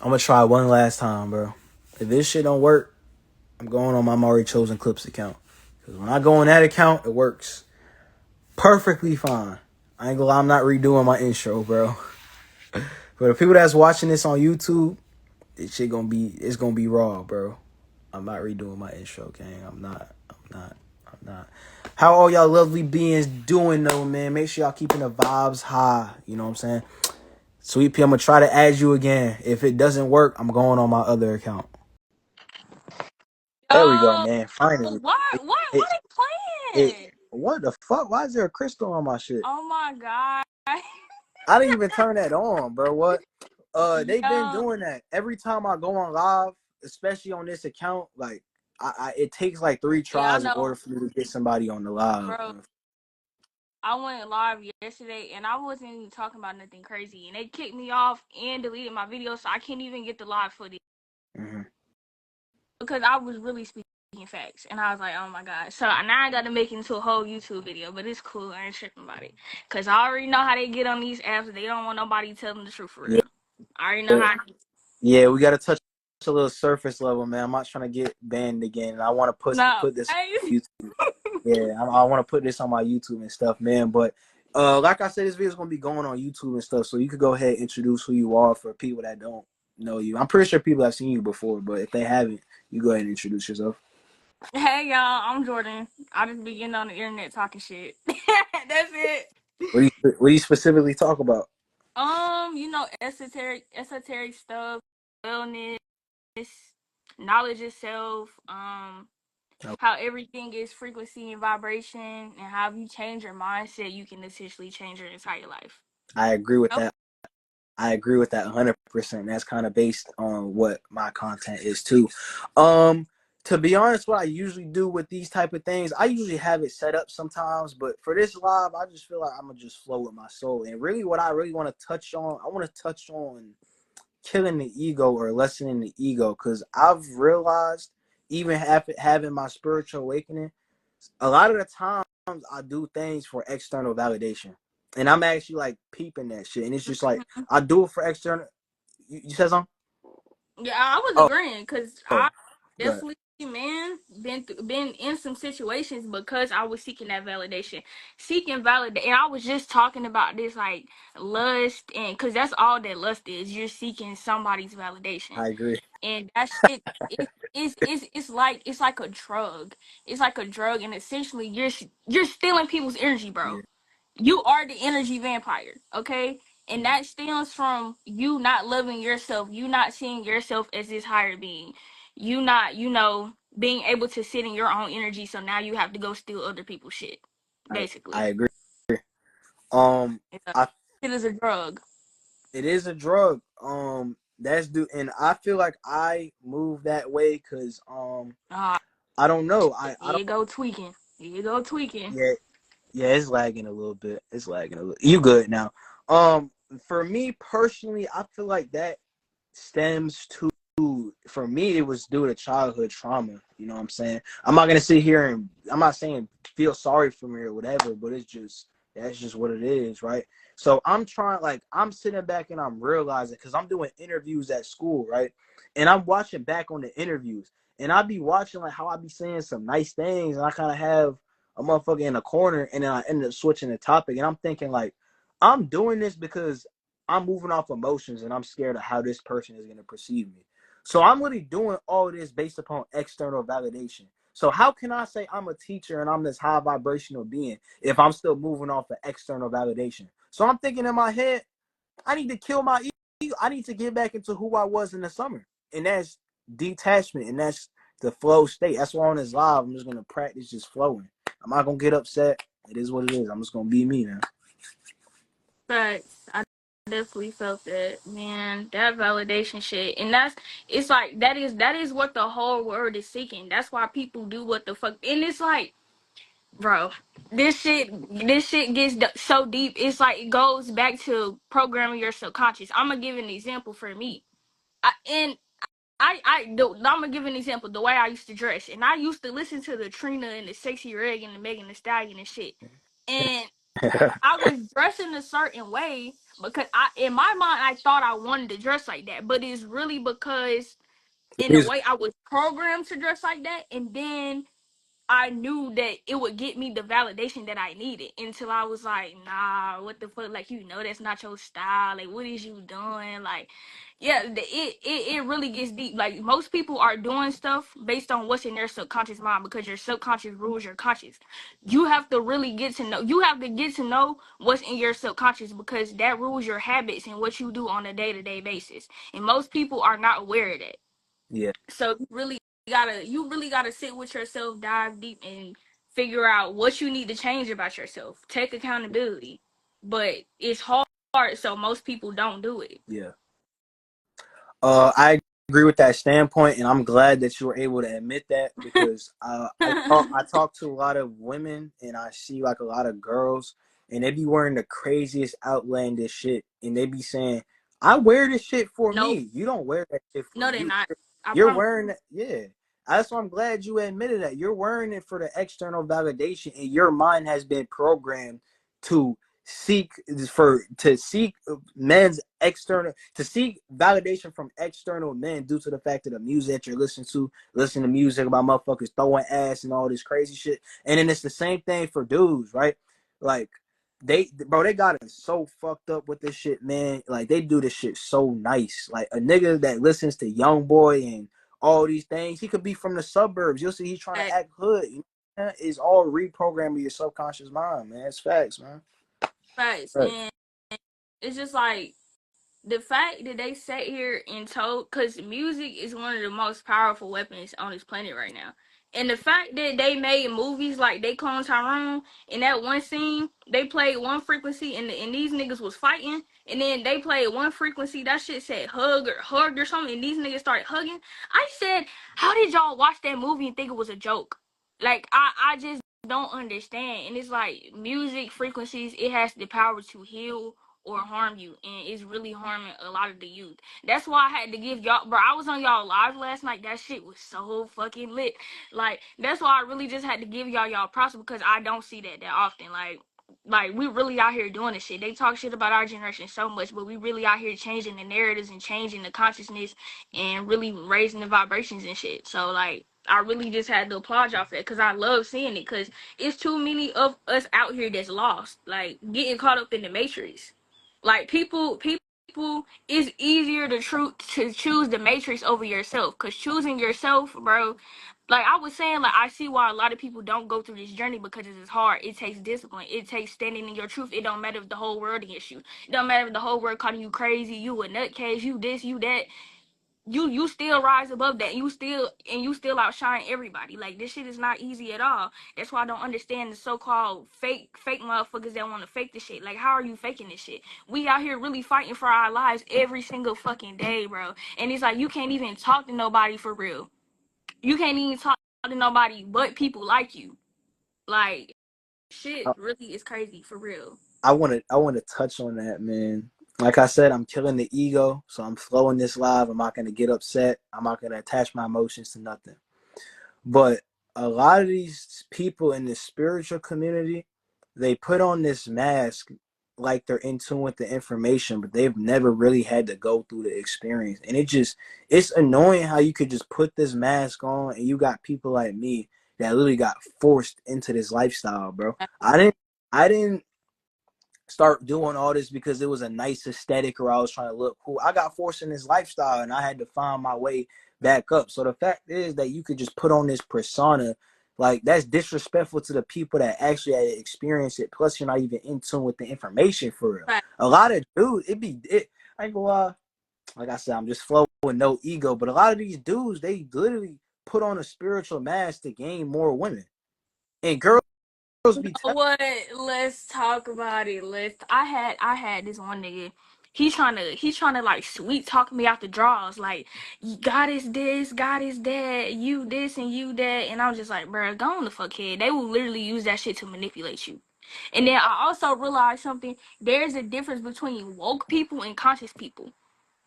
I'm gonna try one last time, bro. If this shit don't work, I'm going on my Maury Chosen Clips account. Because when I go on that account, it works perfectly fine. I ain't gonna lie, I'm not redoing my intro, bro. For the people that's watching this on YouTube, this shit it's gonna be raw, bro. I'm not redoing my intro, gang. I'm not. How all y'all lovely beings doing though, man? Make sure y'all keeping the vibes high. You know what I'm saying? Sweet P, I'm gonna try to add you again. If it doesn't work, I'm going on my other account. There we go, Oh, man. Finally. why It, they it, playing? what the fuck? Why is there a crystal on my shit? Oh my god. I didn't even turn that on, bro. What? They've been Yo, doing that every time I go on live, especially on this account. Like, it takes like 3 yeah, I tries in know, order for me to get somebody on the live. bro. I went live yesterday and I wasn't even talking about nothing crazy. And they kicked me off and deleted my video, so I can't even get the live footage Mm-hmm. because I was really speaking facts. And I was like, oh my god. So now I got to make it into a whole YouTube video, but it's cool. I ain't tripping about it. Because I already know how they get on these apps. They don't want nobody telling the truth for Yeah, real. I already know how. yeah. We gotta touch a little surface level, man. I'm not trying to get banned again, and I want to No. put this on YouTube. Yeah, I want to put this on my YouTube and stuff, man. But like I said, this video is gonna be going on YouTube and stuff, so you could go ahead and introduce who you are for people that don't know you. I'm pretty sure people have seen you before, but if they haven't, you go ahead and introduce yourself. Hey y'all, I'm Jordan. I just be getting on the internet talking shit. That's it. What do you specifically talk about? Esoteric stuff, wellness, knowledge itself, how everything is frequency and vibration, and how if you change your mindset, you can essentially change your entire life. I agree with Nope. that. I agree with that 100%. That's kind of based on what my content is too. Um, to be honest, what I usually do with these type of things, I usually have it set up sometimes, but for this live, I just feel like I'm gonna just flow with my soul. And really, what I really want to touch on, I want to touch on killing the ego or lessening the ego, because I've realized, even having my spiritual awakening, a lot of the times I do things for external validation. And I'm actually like peeping that shit. And it's just like I do it for external. You said something? Yeah, I was Oh, agreeing because I oh, good. definitely, man, been in some situations because I was seeking that validation, seeking validation. And I was just talking about this like lust, and because that's all that lust is. You're seeking somebody's validation, I agree. and that shit. It's like a drug. It's like a drug, and essentially you're stealing people's energy, bro. Yeah, You are the energy vampire, okay? And that stems from you not loving yourself, you not seeing yourself as this higher being, you not, being able to sit in your own energy. So now you have to go steal other people's shit, I basically. agree. Um, It's a, I it is a drug. It is a drug. That's do, and I feel like I move that way because Ah, I don't know. there I don't. you go tweaking. There you go tweaking. Yeah, yeah, it's lagging a little bit. It's lagging a little. You good now? For me personally, I feel like that stems to, for me, it was due to childhood trauma. You know what I'm saying? I'm not gonna sit here and I'm not saying feel sorry for me or whatever, but it's just that's just what it is, right? So I'm trying, like, I'm sitting back and I'm realizing, because I'm doing interviews at school, right? And I'm watching back on the interviews, and I be watching like how I be saying some nice things, and I kind of have a motherfucker in the corner, and then I ended up switching the topic, and I'm thinking like, I'm doing this because I'm moving off emotions and I'm scared of how this person is going to perceive me. So I'm really doing all of this based upon external validation. So how can I say I'm a teacher and I'm this high vibrational being if I'm still moving off of external validation? So I'm thinking in my head, I need to kill my ego. I need to get back into who I was in the summer. And that's detachment, and that's the flow state. That's why on this live, I'm just going to practice just flowing. I'm not going to get upset. It is what it is. I'm just going to be me, man. But I definitely felt that, man, that validation shit. And it's like, that is what the whole world is seeking. That's why people do what the fuck. And it's like, bro, this shit gets so deep. It's like it goes back to programming your subconscious. I'm gonna give an example for me. I'm gonna give an example. The way I used to dress, and I used to listen to the Trina and the Sexy Red and the Megan Thee Stallion and shit. And I was dressing a certain way because I, in my mind, I thought I wanted to dress like that, but it's really because The in a music. way I was programmed to dress like that, and then I knew that it would get me the validation that I needed until I was like, nah, what the fuck? Like, you know, that's not your style. Like, what is you doing? Like, yeah, it really gets deep. Like, most people are doing stuff based on what's in their subconscious mind because your subconscious rules your conscious. You have to really get to know, you have to get to know what's in your subconscious because that rules your habits and what you do on a day to day basis. And most people are not aware of that. Yeah, So you really gotta sit with yourself, dive deep, and figure out what you need to change about yourself. Take accountability, but it's hard, so most people don't do it. yeah. I agree with that standpoint, and I'm glad that you were able to admit that because I talk to a lot of women, and I see like a lot of girls, and they be wearing the craziest outlandish shit, and they be saying, "I wear this shit for Nope, me." You don't wear that shit for no, they're you. not. I You're promise. wearing it, yeah. That's why I'm glad you admitted that. You're wearing it for the external validation, and your mind has been programmed to seek seek men's external to seek validation from external men due to the fact of the music that you're listening to music about motherfuckers throwing ass and all this crazy shit. And then it's the same thing for dudes, right? Like they got it so fucked up with this shit, man. Like they do this shit so nice. Like a nigga that listens to Young Boy and all these things, he could be from the suburbs. You'll see he's trying to Facts, act hood. It's all reprogramming your subconscious mind, man. It's facts, man. facts, Right. and it's just like the fact that they sat here and told, because music is one of the most powerful weapons on this planet right now. And the fact that they made movies like They Clone Tyrone, in that one scene, they played one frequency and these niggas was fighting, and then they played one frequency, that shit said hug or something, and these niggas started hugging. I said, how did y'all watch that movie and think it was a joke? Like, I just don't understand. And it's like music frequencies, it has the power to heal or harm you, and it's really harming a lot of the youth. That's why I had to give y'all, bro, I was on y'all live last night. That shit was so fucking lit. Like, that's why I really just had to give y'all props because I don't see that often. Like we really out here doing this shit. They talk shit about our generation so much, but we really out here changing the narratives and changing the consciousness and really raising the vibrations and shit. So like, I really just had to applaud y'all for that because I love seeing it, because it's too many of us out here that's lost, like getting caught up in the matrix. Like people, it's easier to choose the matrix over yourself. Cause choosing yourself, bro. Like I was saying, like I see why a lot of people don't go through this journey because it is hard. It takes discipline. It takes standing in your truth. It don't matter if the whole world against you. It don't matter if the whole world calling you crazy, you a nutcase, you this, you that. You still rise above that. You still outshine everybody. Like this shit is not easy at all. That's why I don't understand the so-called fake motherfuckers that want to fake this shit. Like, how are you faking this shit? We out here really fighting for our lives every single fucking day, bro. And it's like you can't even talk to nobody for real. You can't even talk to nobody but people like you. Like, shit I, really is crazy for real. I want to touch on that, man. Like I said, I'm killing the ego, so I'm flowing this live. I'm not gonna get upset. I'm not gonna attach my emotions to nothing. But a lot of these people in the spiritual community, they put on this mask like they're in tune with the information, but they've never really had to go through the experience. And it's annoying how you could just put this mask on and you got people like me that literally got forced into this lifestyle, bro. I didn't start doing all this because it was a nice aesthetic or I was trying to look cool. I got forced in this lifestyle and I had to find my way back up. So the fact is that you could just put on this persona, like that's disrespectful to the people that actually had to experience it. Plus, you're not even in tune with the information for real. Right. A lot of dudes, I ain't gonna lie, like I said, I'm just flowing with no ego. But a lot of these dudes, they literally put on a spiritual mask to gain more women. And girls be telling What? Let's talk about it. I had this one nigga. He's trying to like sweet talk me out the draws. Like, God is this, God is that, you this and you that, and I was just like, bro, go on the fuck head. They will literally use that shit to manipulate you. And then I also realized something. There's a difference between woke people and conscious people.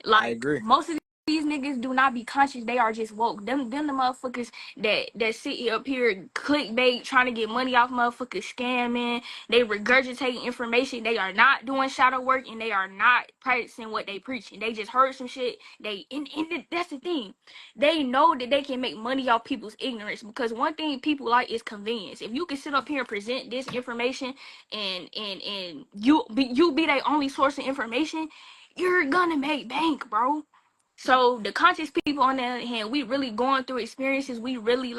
I Like agree. most of these niggas do not be conscious. They are just woke. Them the motherfuckers that sit up here clickbait trying to get money off motherfuckers scamming. They regurgitating information. They are not doing shadow work and they are not practicing what they preaching. They just heard some shit. That's the thing. They know that they can make money off people's ignorance because one thing people like is convenience. If you can sit up here and present this information and you be their only source of information, you're gonna make bank, bro. So the conscious people on the other hand, we really going through experiences. We really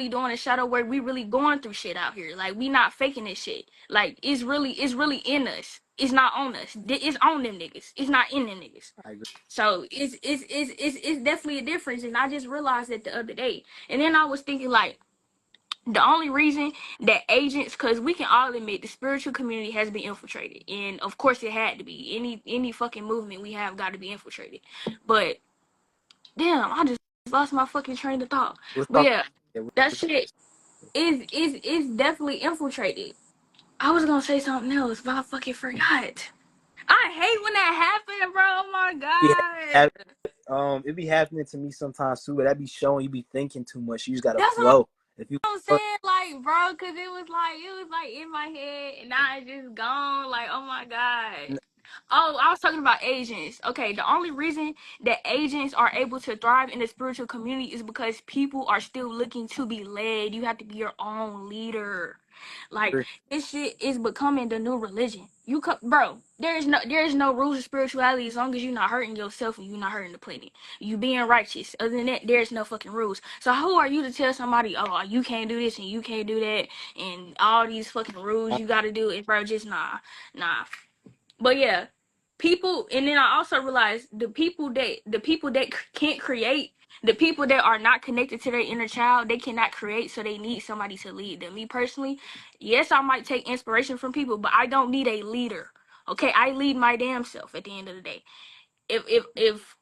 doing the shadow work. We really going through shit out here. Like we not faking this shit. Like it's really in us. It's not on us. It's on them niggas. It's not in them niggas. I agree. So it's definitely a difference. And I just realized that the other day. And then I was thinking like the only reason that agents, because we can all admit the spiritual community has been infiltrated, and of course it had to be. Any fucking movement we have got to be infiltrated. But damn, I just lost my fucking train of thought. We'll But talk. yeah, Yeah, that shit is definitely infiltrated. I was gonna say something else, but I fucking forgot. I hate when that happens, bro. Oh my we have, god. it be happening to me sometimes too, but that be showing you be thinking too much. You just gotta That's what flow. If you I'm saying, like, bro, cause it was like in my head, and now it's just gone. Like, oh my god. Oh, I was talking about agents. Okay, the only reason that agents are able to thrive in the spiritual community is because people are still looking to be led. You have to be your own leader. Like this shit is becoming the new religion. Bro. There is no rules of spirituality as long as you're not hurting yourself and you're not hurting the planet. You being righteous. Other than that, there's no fucking rules. So who are you to tell somebody, oh, you can't do this and you can't do that and all these fucking rules you got to do? And bro, just nah. But yeah, people, and then I also realized the people that can't create, the people that are not connected to their inner child, they cannot create, so they need somebody to lead them. Me personally, yes, I might take inspiration from people, but I don't need a leader. Okay, I lead my damn self at the end of the day. If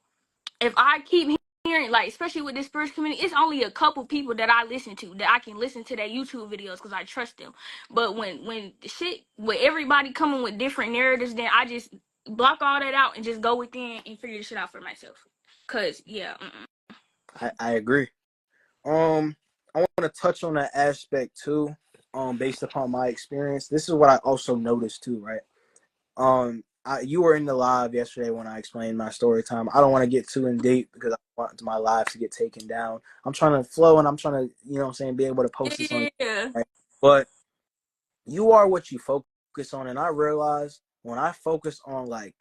I keep hearing, like, especially with this spiritual community, it's only a couple people that I listen to that I can listen to their YouTube videos because I trust them. But when the shit with everybody coming with different narratives, then I just block all that out and just go within and figure the shit out for myself. Cause yeah, I agree. Um, I want to touch on that aspect too. Based upon my experience, this is what I also noticed too, right? You were in the live yesterday when I explained my story time. I don't want to get too in deep because I want my live to get taken down. I'm trying to flow and I'm trying to, you know what I'm saying, be able to post this on, yeah, right? But you are what you focus on. And I realize when I focus on, like,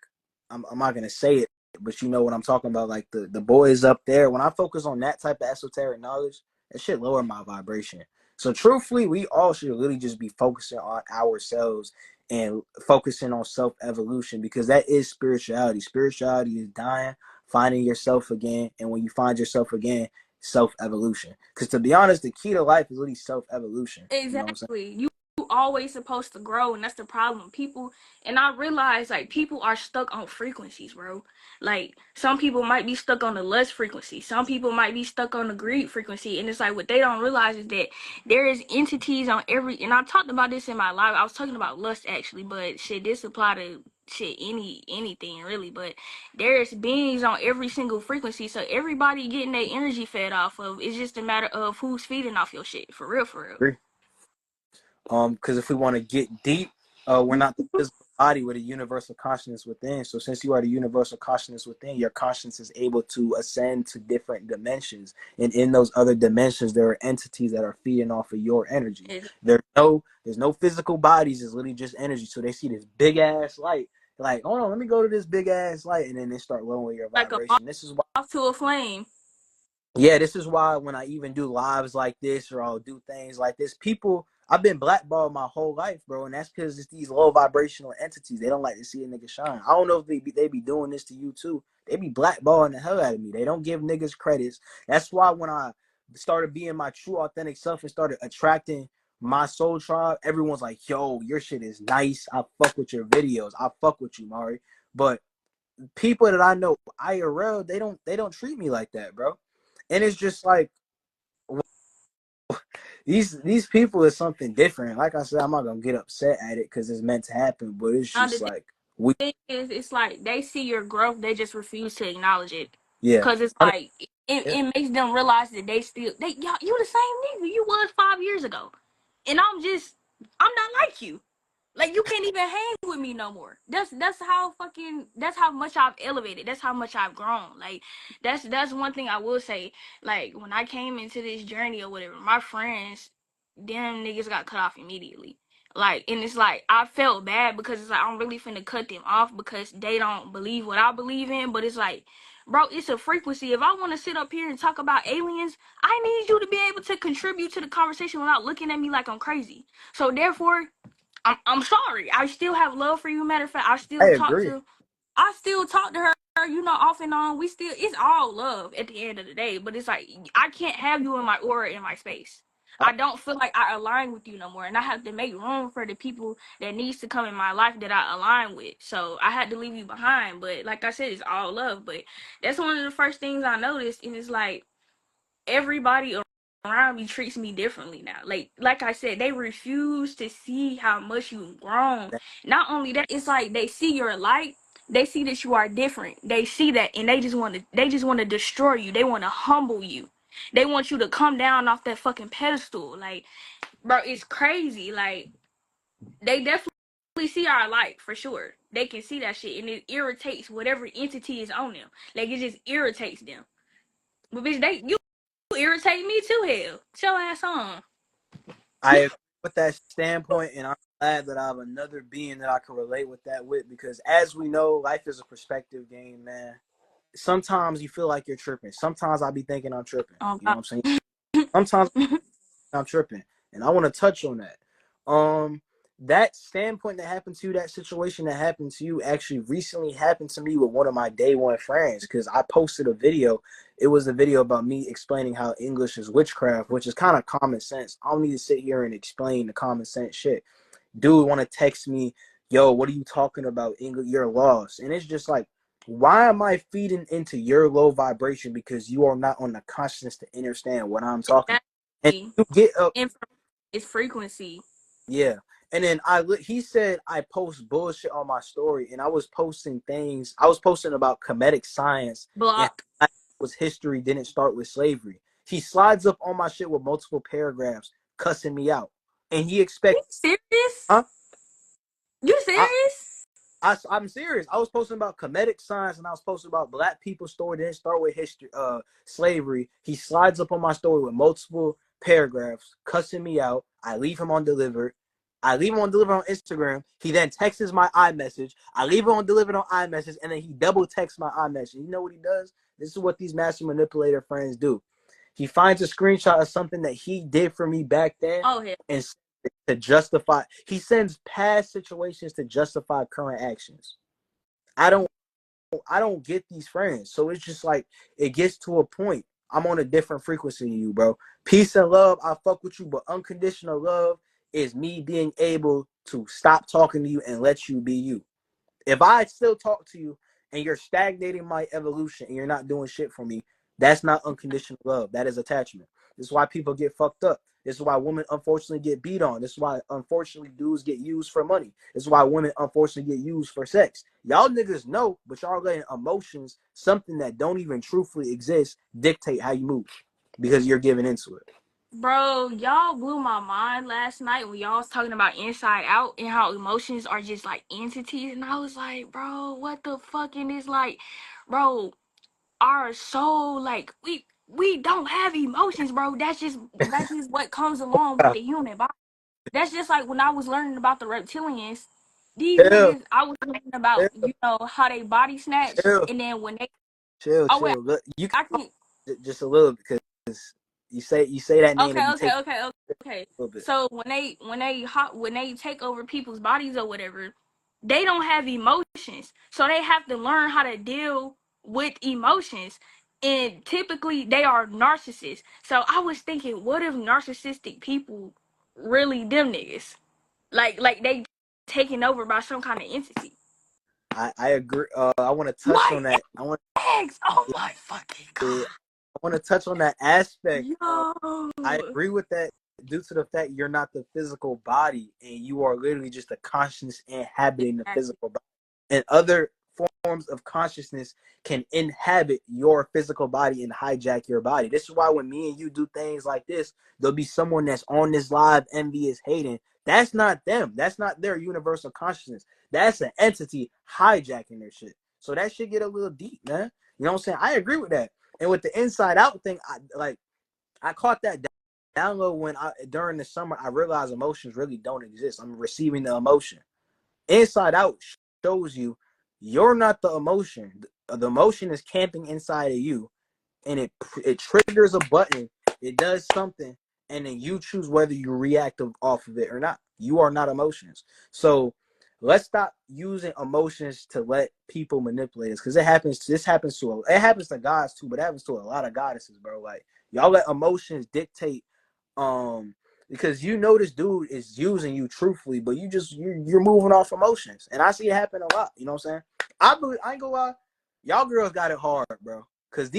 I'm not going to say it, but you know what I'm talking about, like the boys up there. When I focus on that type of esoteric knowledge, it should lower my vibration. So truthfully, we all should really just be focusing on ourselves and focusing on self-evolution because that is spirituality. Spirituality is dying, finding yourself again, and when you find yourself again, self-evolution. Because to be honest, the key to life is really self-evolution. You know what I'm saying? exactly. You always supposed to grow, and that's the problem. People, and I realize like people are stuck on frequencies, bro. Like some people might be stuck on the lust frequency, some people might be stuck on the greed frequency, and it's like what they don't realize is that there is entities on every. And I talked about this in my live. I was talking about lust actually, but shit, this apply to shit anything really. But there's beings on every single frequency, so everybody getting their energy fed off of. It's just a matter of who's feeding off your shit, for real, for real. Because if we want to get deep, we're not the physical body with a universal consciousness within. So since you are the universal consciousness within, your consciousness is able to ascend to different dimensions. And in those other dimensions, there are entities that are feeding off of your energy. There's no physical bodies, it's literally just energy. So they see this big ass light. Like, hold on, let me go to this big ass light, and then they start lowering your Like a vibration. This is why moth to a flame. this is why when I even do lives like this or I'll do things like this, I've been blackballed my whole life, bro, and that's because it's these low vibrational entities. They don't like to see a nigga shine. I don't know if they be doing this to you too. They be blackballing the hell out of me. They don't give niggas credits. That's why when I started being my true authentic self and started attracting my soul tribe, everyone's like, yo, your shit is nice. I fuck with your videos. I fuck with you, Mari. But people that I know IRL, they don't treat me like that, bro. And it's just like these people is something different. Like I said, I'm not gonna get upset at it because it's meant to happen, but it's Now just the like we thing is, it's like they see your growth, they just refuse to acknowledge it. Yeah. Cause it's like it makes them realize that y'all you the same nigga you was 5 years ago, and I'm not like you. Like you can't even hang with me no more. That's how much I've elevated. That's how much I've grown. Like that's one thing I will say. Like when I came into this journey or whatever, my friends, them niggas got cut off immediately. Like and it's like I felt bad because it's like I'm really finna cut them off because they don't believe what I believe in. But it's like, bro, it's a frequency. If I want to sit up here and talk about aliens, I need you to be able to contribute to the conversation without looking at me like I'm crazy. So therefore, I'm sorry. I still have love for you. Matter of fact, I agree. I still talk to her, off and on. We still it's all love at the end of the day. But it's like I can't have you in my aura in my space. I, I don't feel like I align with you no more. And I have to make room for the people that needs to come in my life that I align with. So I had to leave you behind. But like I said, it's all love. But that's one of the first things I noticed. And it's like everybody around me treats me differently now. Like I said, they refuse to see how much you've grown. Not only that, it's like they see your light, they see that you are different. They see that and they just want to destroy you. They want to humble you. They want you to come down off that fucking pedestal. Like, bro, it's crazy. Like they definitely see our light for sure. They can see that shit and it irritates whatever entity is on them. Like it just irritates them. But bitch, you irritate me too. Hell, get your ass on. I agree with that standpoint, and I'm glad that I have another being that I can relate with that with because, as we know, life is a perspective game, man. Sometimes you feel like you're tripping. Sometimes I be thinking I'm tripping. Oh You know God. what I'm saying? Sometimes I'm tripping, and I want to touch on that. That standpoint that happened to you, that situation that happened to you, actually recently happened to me with one of my day one friends because I posted a video. It was a video about me explaining how English is witchcraft, which is kind of common sense. I don't need to sit here and explain the common sense shit. Dude want to text me, yo, what are you talking about? English, you're lost, and it's just like, why am I feeding into your low vibration because you are not on the consciousness to understand what I'm talking about? And Exactly. you get up, Information is frequency. yeah. And then he said I post bullshit on my story, and I was posting things. I was posting about comedic science and Block. how was history didn't start with slavery. He slides up on my shit with multiple paragraphs, cussing me out, and he You expect, serious? huh? You I, serious? I'm serious. I was posting about comedic science and I was posting about black people's story. Didn't start with history, slavery. He slides up on my story with multiple paragraphs, cussing me out. I leave him on delivered. I leave him on delivered on Instagram. He then texts my iMessage. I leave him on delivered on iMessage, and then he double texts my iMessage. You know what he does? This is what these master manipulator friends do. He finds a screenshot of something that he did for me back then Oh hell. and to justify. He sends past situations to justify current actions. I don't I don't get these friends. So it's just like it gets to a point. I'm on a different frequency than you, bro. Peace and love, I fuck with you, but unconditional love is me being able to stop talking to you and let you be you. If I still talk to you and you're stagnating my evolution and you're not doing shit for me, that's not unconditional love. That is attachment. This is why people get fucked up. This is why women unfortunately get beat on. This is why unfortunately dudes get used for money. This is why women unfortunately get used for sex. Y'all niggas know, but y'all letting emotions, something that don't even truthfully exist, dictate how you move because you're giving into it. Bro, y'all blew my mind last night when y'all was talking about inside out and how emotions are just like entities. And I was like, bro, what the fuck? And it's like, bro, our soul, like we don't have emotions, bro. That's just what comes along with the human body. That's just like when I was learning about the reptilians. These Chill, niggas, I was learning about, chill, how they body snatch, chill, and then when they, chill, oh wait, chill. Look, you can I can, just a little because you say that name, they okay, be okay, taking okay, okay, okay. a little bit. So when they take over people's bodies or whatever, they don't have emotions, so they have to learn how to deal with emotions. And typically, they are narcissists. So I was thinking, what if narcissistic people really them niggas? Like they taken over by some kind of entity. I agree. I want to touch My on that. I want ex, oh my fucking I god. want to touch on that aspect. Yo. I agree with that due to the fact you're not the physical body and you are literally just a conscience inhabiting the Exactly. physical body. And other forms of consciousness can inhabit your physical body and hijack your body. This is why when me and you do things like this, there'll be someone that's on this live envious hating. That's not them. That's not their universal consciousness. That's an entity hijacking their shit. So that shit get a little deep, man. You know what I'm saying? I agree with that. And with the inside out thing, I caught that download when during the summer I realized emotions really don't exist. I'm receiving the emotion. Inside Out shows you you're not the emotion. The emotion is camping inside of you, and it triggers a button. It does something, and then you choose whether you react off of it or not. You are not emotions. So let's stop using emotions to let people manipulate us, because it happens. It happens to gods too, but it happens to a lot of goddesses, bro. Like y'all let emotions dictate because you know this dude is using you truthfully, but you're moving off emotions, and I see it happen a lot. You know what I'm saying? I ain't gonna lie, y'all girls got it hard, bro. Cause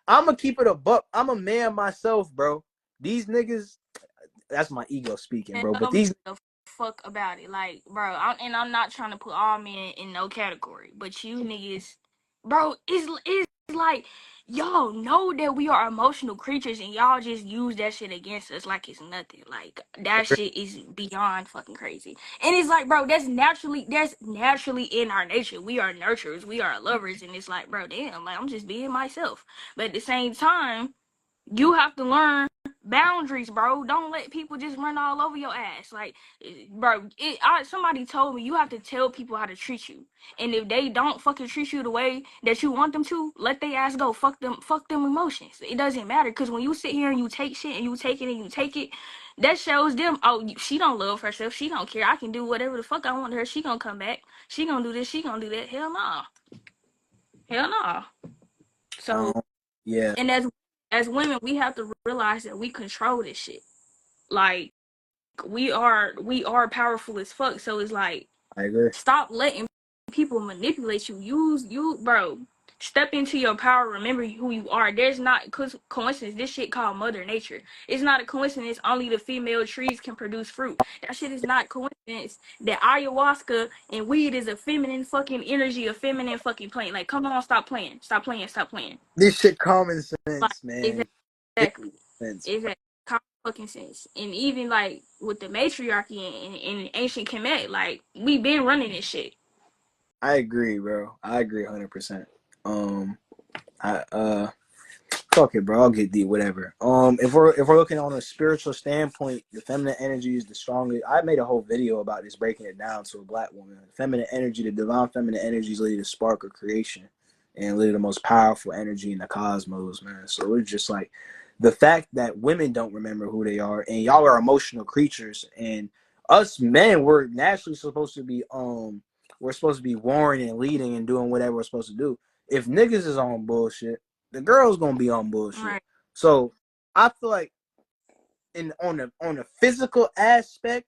I'm gonna keep it a buck. I'm a man myself, bro. These niggas, that's my ego speaking, bro. But these The fuck about it, like, bro. I'm not trying to put all men in no category, but you niggas, bro, it's like y'all know that we are emotional creatures, and y'all just use that shit against us like it's nothing. Like that shit is beyond fucking crazy. And it's like, bro, that's naturally in our nature. We are nurturers, we are lovers, and it's like, bro, damn, like I'm just being myself. But at the same time, you have to learn boundaries, bro. Don't let people just run all over your ass. Like, bro, somebody told me you have to tell people how to treat you, and if they don't fucking treat you the way that you want them to, let their ass go. Fuck them emotions. It doesn't matter, because when you sit here and you take shit and you take it and you take it, that shows them, oh, she don't love herself. She don't care. I can do whatever the fuck I want to her. She gonna come back. She gonna do this. She gonna do that. Hell no. Hell no. So, yeah, and as women, we have to realize that we control this shit. Like we are powerful as fuck. So it's like, I agree. stop letting people manipulate you. Use you, bro. Step into your power. Remember who you are. There's not coincidence. This shit called Mother Nature. It's not a coincidence. Only the female trees can produce fruit. That shit is not coincidence. That ayahuasca and weed is a feminine fucking energy, a feminine fucking plant. Like, come on, stop playing. Stop playing. Stop playing. This shit common Like, sense, man. It exactly. sense. Exactly. Common fucking sense. And even like with the matriarchy in ancient Kemet, like we been running this shit. I agree, bro. I agree 100%. I fuck it, bro. I'll get deep, whatever. If we're looking on a spiritual standpoint, the feminine energy is the strongest. I made a whole video about this, breaking it down to a black woman. Feminine energy, the divine feminine energy is literally the spark of creation, and literally the most powerful energy in the cosmos, man. So it's just like the fact that women don't remember who they are, and y'all are emotional creatures, and us men, we're naturally supposed to be we're supposed to be warring and leading and doing whatever we're supposed to do. If niggas is on bullshit, the girl's gonna be on bullshit. Right. So I feel like on the physical aspect,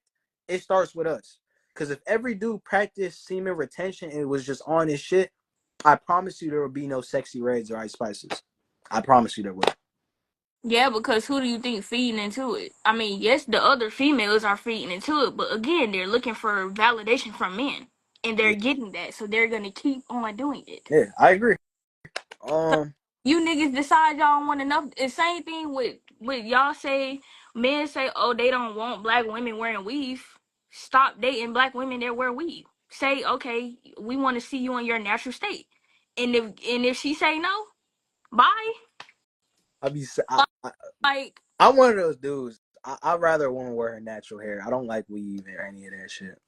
it starts with us. Because if every dude practiced semen retention and was just on his shit, I promise you there will be no sexy reds or ice spices. I promise you there will. Yeah, because who do you think feeding into it? I mean, yes, the other females are feeding into it, but again, they're looking for validation from men, and they're Yeah, getting that, so they're gonna keep on doing it. yeah, I agree. So Um, you niggas decide y'all want enough. It's same thing with y'all say, men say, oh, they don't want black women wearing weave. Stop dating black women that wear weave. Say, okay, we want to see you in your natural state. And if she say no, bye. I be Like, I'm one of those dudes. I rather a woman wear her natural hair. I don't like weave or any of that shit.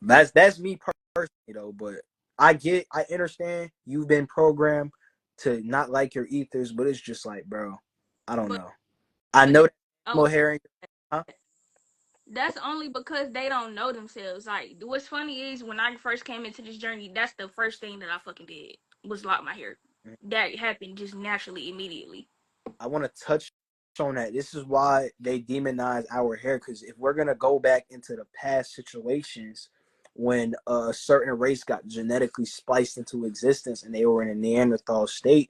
That's me personally though, but I understand you've been programmed to not like your ethers, but it's just like, bro, I don't but know. I know that oh, animal hair, huh? that's only because they don't know themselves. Like, what's funny is when I first came into this journey, that's the first thing that I fucking did was lock my hair. That happened just naturally, immediately. I want to touch on that. This is why they demonize our hair, because if we're gonna go back into the past situations when a certain race got genetically spliced into existence and they were in a Neanderthal state,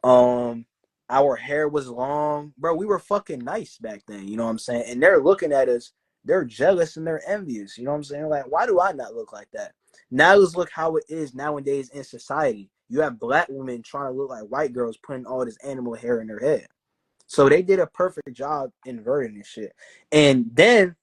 um, our hair was long, bro. We were fucking nice back then. You know what I'm saying? And they're looking at us. They're jealous and they're envious. You know what I'm saying? Like, why do I not look like that? Now let's look how it is nowadays in society. You have black women trying to look like white girls, putting all this animal hair in their head. So they did a perfect job inverting this shit. And then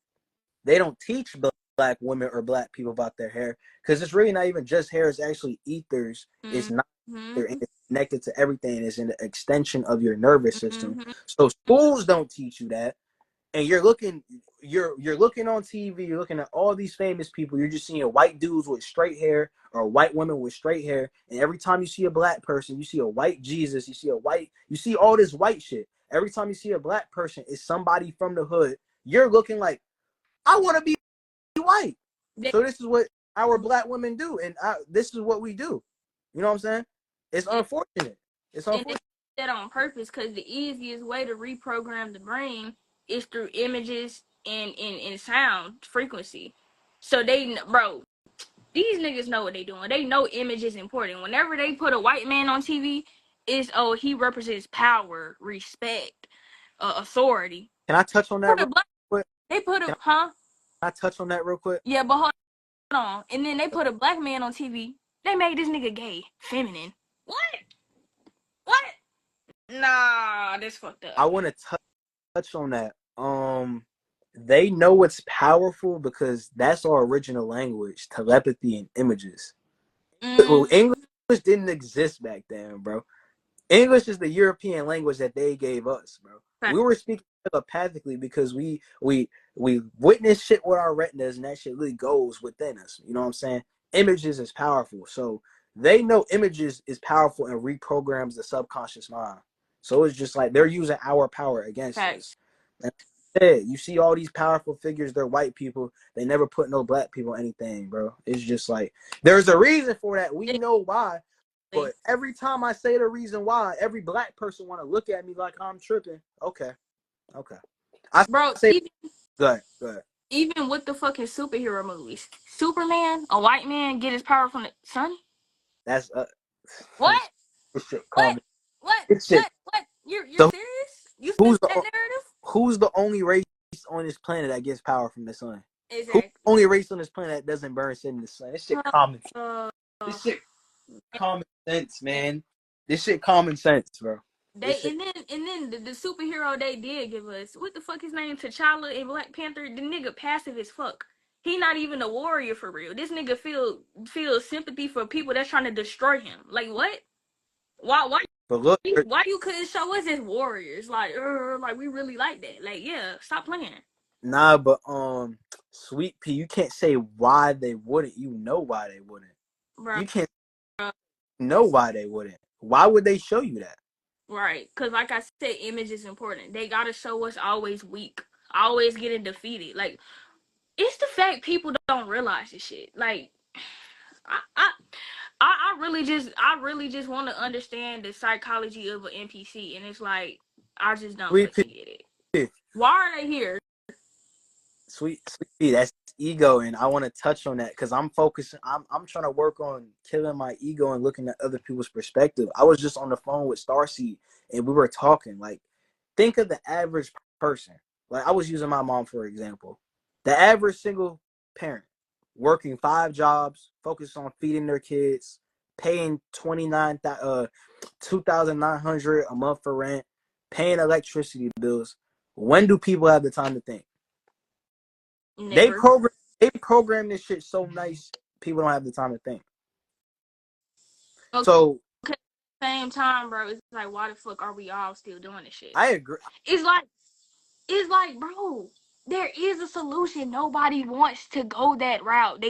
they don't teach black women or black people about their hair because it's really not even just hair. It's actually ethers. It's not ether, and Mm-hmm. it's connected to everything. It's an extension of your nervous system. Mm-hmm. So schools don't teach you that. And you're looking on TV, you're looking at all these famous people, you're just seeing white dudes with straight hair or white women with straight hair. And every time you see a black person, you see a white Jesus, you see all this white shit. Every time you see a black person, it's somebody from the hood. You're looking like, I want to be white. They, So this is what our black women do, and this is what we do. You know what I'm saying? It's and, unfortunate. It's and they unfortunate. did that on purpose because the easiest way to reprogram the brain is through images and sound frequency. So bro, these niggas know what they doing. They know image is important. Whenever they put a white man on TV, it's he represents power, respect, authority. Can I touch on that Put a real black, quick? they put Can a huh? I touch on that real quick? Yeah, but hold on. And then they put a black man on TV. They made this nigga gay, feminine. What? What? Nah, this fucked up. I want to touch on that. They know it's powerful because that's our original language, telepathy and images. Well, Mm, English didn't exist back then, bro. English is the European language that they gave us, bro. We were speaking telepathically because we witness shit with our retinas, and that shit really goes within us. You know what I'm saying? Images is powerful, so they know images is powerful and reprograms the subconscious mind. So it's just like they're using our power against us. facts. And yeah, you see all these powerful figures, they're white people. They never put no black people in anything, bro. It's just like there's a reason for that. We know why. But every time I say the reason why, every black person want to look at me like I'm tripping. Okay, okay. I Bro, say good, good. even with the fucking superhero movies, Superman, a white man get his power from the sun. That's What? this shit What? calm. What? This shit. What? What? You're So serious? You spit who's the that narrative? who's the only race on this planet that gets power from the sun? Who's the Exactly. only race on this planet that doesn't burn shit in the sun? This shit common. Uh, This shit common sense, man. This shit common sense, bro. This they shit. and then the superhero they did give us, what the fuck his name, T'Challa and Black Panther, the nigga passive as fuck. He not even a warrior for real. This nigga feel sympathy for people that's trying to destroy him. Like what? Why But look, why you couldn't show us as warriors? Like we really like that. Like yeah, stop playing, nah, but Sweet Pea, you can't say why they wouldn't. You know why they wouldn't. bro. You can't know why they wouldn't. Why would they show you that? Right, because like I said, image is important. They gotta show us always weak, always getting defeated. Like it's the fact people don't realize this shit. Like I, I, I really just want to understand the psychology of an NPC, and it's like I just don't Sweet fucking get it. Pea, Why are they here? Sweet Pea, that's ego, and I want to touch on that because I'm focusing. I'm trying to work on killing my ego and looking at other people's perspective. I was just on the phone with Starseed, and we were talking. Like, think of the average person. Like, I was using my mom for example. The average single parent working 5 jobs, focused on feeding their kids, paying 2,900 a month for rent, paying electricity bills. When do people have the time to think? They Never. program they program this shit so nice, people don't have the time to think. Okay, So same time, bro. It's like why the fuck are we all still doing this shit? I agree. It's like it's like, bro, there is a solution. Nobody wants to go that route.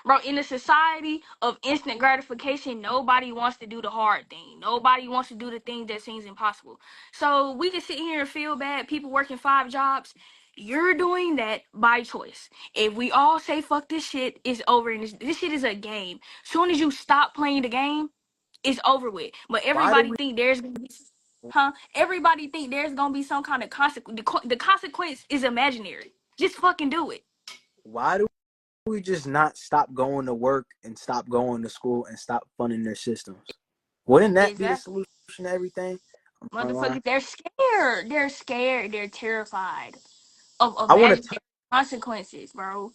Bro, in a society of instant gratification, nobody wants to do the hard thing. Nobody wants to do the thing that seems impossible. So we can sit here and feel bad. People working 5 jobs. You're doing that by choice. If we all say fuck this shit, it's over. And this shit is a game. Soon as you stop playing the game, it's over with. But Why do everybody we think there's gonna be, huh? Everybody think there's gonna be some kind of consequence. The consequence is imaginary. Just fucking do it. why do we just not stop going to work and stop going to school and stop funding their systems? Wouldn't that be the Exactly. solution to everything? I'm lying. Motherfuckers, they're scared. They're scared. They're terrified of I want to imaginary consequences, bro.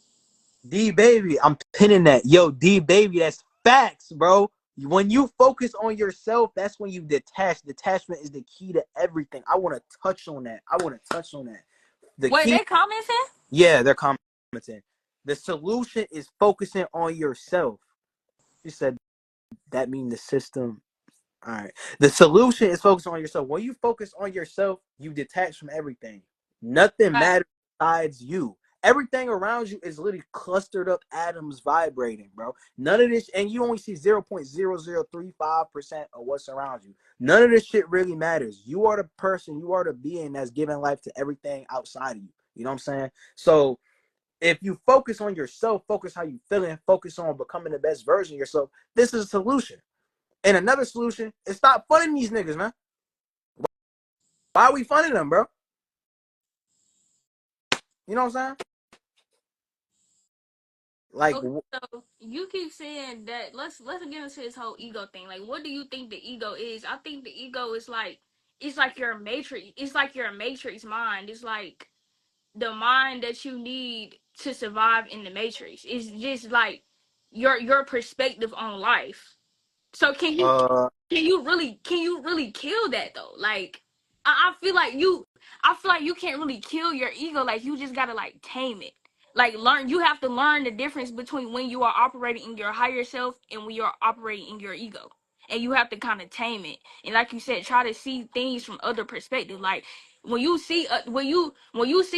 D baby, I'm pinning that. Yo, D baby, that's facts, bro. When you focus on yourself, that's when you detach. Detachment is the key to everything. I want to touch on that. I want to touch on that. The Wait, key, they commenting? yeah, they're commenting. The solution is focusing on yourself. You said that mean the system. All right. The solution is focus on yourself. When you focus on yourself, you detach from everything. Nothing Right. matters besides you. Everything around you is literally clustered up atoms vibrating, bro. None of this, and you only see 0.0035% of what's around you. None of this shit really matters. You are the person, you are the being that's giving life to everything outside of you. You know what I'm saying? So if you focus on yourself, focus how you feeling, focus on becoming the best version of yourself, this is a solution. And another solution is stop funding these niggas, man. Why are we funding them, bro? You know what I'm saying? Like, Okay, so you keep saying that. Let's get into this whole ego thing. Like, what do you think the ego is? I think the ego is like it's like your matrix. It's like your matrix mind. It's like the mind that you need to survive in the matrix. It's just like your perspective on life. So uh, can you really kill that though? Like I feel like I feel like you can't really kill your ego. Like you just gotta like tame it. Like learn you have to learn the difference between when you are operating in your higher self and when you're operating in your ego. And you have to kind of tame it. And like you said, try to see things from other perspectives. Like when you see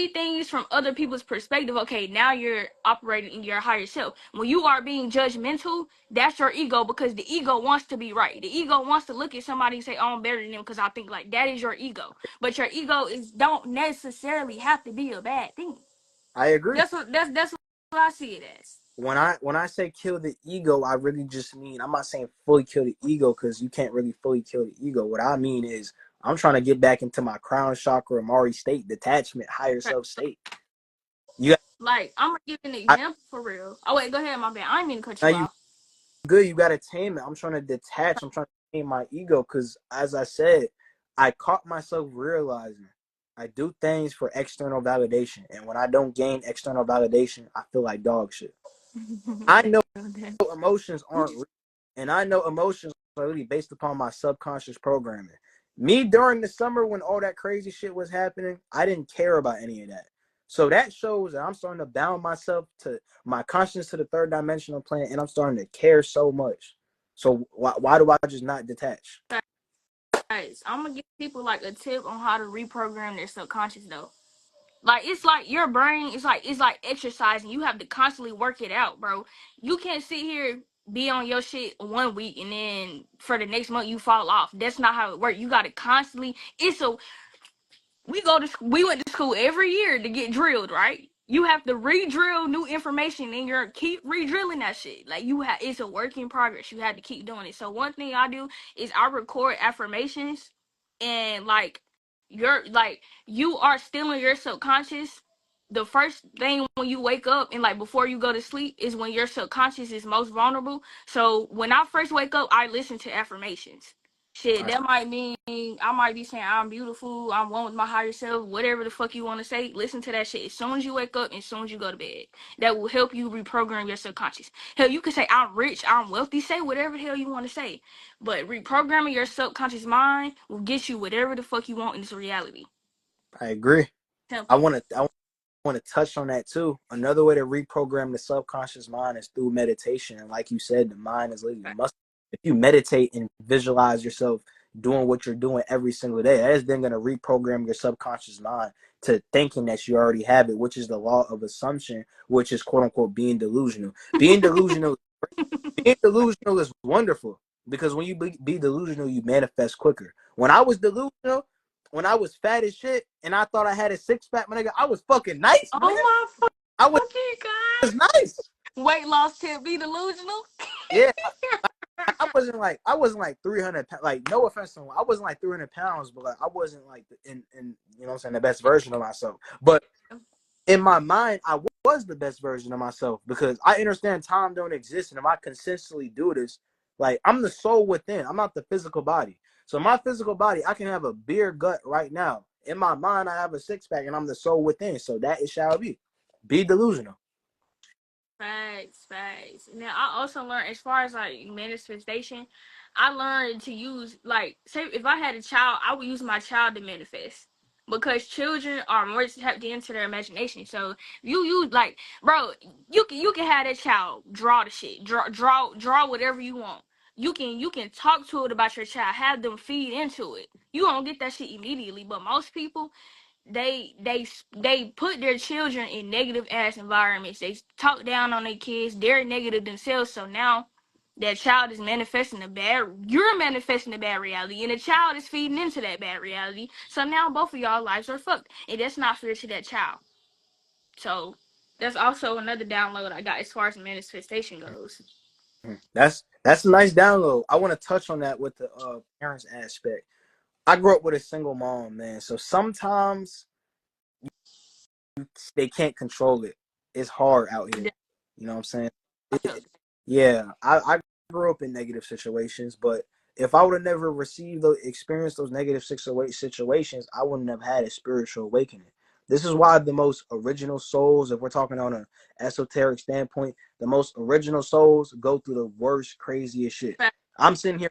things from other people's perspective, okay, now you're operating in your higher self. When you are being judgmental, that's your ego because the ego wants to be right. The ego wants to look at somebody and say, "Oh, I'm better than them," because I think like that is your ego. But your ego is don't necessarily have to be a bad thing. I agree. That's what I see it as. When I say kill the ego, I really just mean I'm not saying fully kill the ego because you can't really fully kill the ego. What I mean is I'm trying to get back into my crown chakra, Amari state, detachment, higher Right. self state. You got Like I'm gonna give an I, example for real. Oh wait, go ahead, my bad. I didn't mean to cut now you you off. good. You got to tame it. I'm trying to detach. I'm trying to tame my ego because, as I said, I caught myself realizing I do things for external validation, and when I don't gain external validation, I feel like dog shit. I know emotions aren't real, and I know emotions are really based upon my subconscious programming. Me during the summer when all that crazy shit was happening, I didn't care about any of that. So that shows that I'm starting to bound myself to my consciousness to the third dimensional plane, and I'm starting to care so much. So why do I just not detach? Guys, I'm gonna give people like a tip on how to reprogram their subconscious though. Like it's like your brain, it's like exercising. You have to constantly work it out, bro. You can't sit here be on your shit 1 week and then for the next month you fall off. That's not how it works. You gotta constantly. It's a we went to school every year to get drilled, right? You have to re-drill new information and you're keep re-drilling that shit. Like you have it's a work in progress. You have to keep doing it. So one thing I do is I record affirmations and like you are still in your subconscious. The first thing when you wake up and like before you go to sleep is when your subconscious is most vulnerable. So when I first wake up, I listen to affirmations. Shit, I, that might mean I might be saying I'm beautiful, I'm one with my higher self, whatever the fuck you want to say. Listen to that shit as soon as you wake up, as soon as you go to bed. That will help you reprogram your subconscious. Hell, you can say I'm rich, I'm wealthy, say whatever the hell you want to say, but reprogramming your subconscious mind will get you whatever the fuck you want in this reality. I agree. I Simple. want to. Want to touch on that too. Another way to reprogram the subconscious mind is through meditation. And like you said, the mind is literally muscle. If you meditate and visualize yourself doing what you're doing every single day, that is then going to reprogram your subconscious mind to thinking that you already have it, which is the law of assumption, which is quote unquote being delusional. Being delusional, being delusional is wonderful because when you be delusional, you manifest quicker. When I was delusional, when I was fat as shit and I thought I had a six pack, my nigga, I was fucking nice, my nigga. Oh my I was, fucking was god! nice. Weight loss tip: be delusional. Yeah, I wasn't like 300 like no offense to him. I wasn't like 300 pounds, but like I wasn't like in you know what I'm saying the best version of myself. But in my mind, I was the best version of myself because I understand time don't exist, and if I consistently do this, like I'm the soul within. I'm not the physical body. So my physical body, I can have a beer gut right now. In my mind, I have a six pack, and I'm the soul within. So that it shall be. Be delusional. Facts, facts. And then I also learned as far as like manifestation, I learned to use like say if I had a child, I would use my child to manifest. Because children are more tapped into their imagination. So you use like bro, you can have that child draw the shit. Draw whatever you want. You can talk to it about your child, have them feed into it. You don't get that shit immediately, but most people they put their children in negative ass environments. They talk down on their kids. They're negative themselves. So now that child is manifesting a bad. You're manifesting a bad reality, and the child is feeding into that bad reality. So now both of y'all lives are fucked, and that's not fair to that child. So that's also another download I got as far as manifestation goes. That's a nice download. I want to touch on that with the parents aspect. I grew up with a single mom, man. So sometimes they can't control it. It's hard out here. You know what I'm saying? Yeah, I grew up in negative situations, but if I would have never received those experienced those negative situations, I wouldn't have had a spiritual awakening. This is why the most original souls, if we're talking on an esoteric standpoint, the most original souls go through the worst, craziest shit. I'm sitting here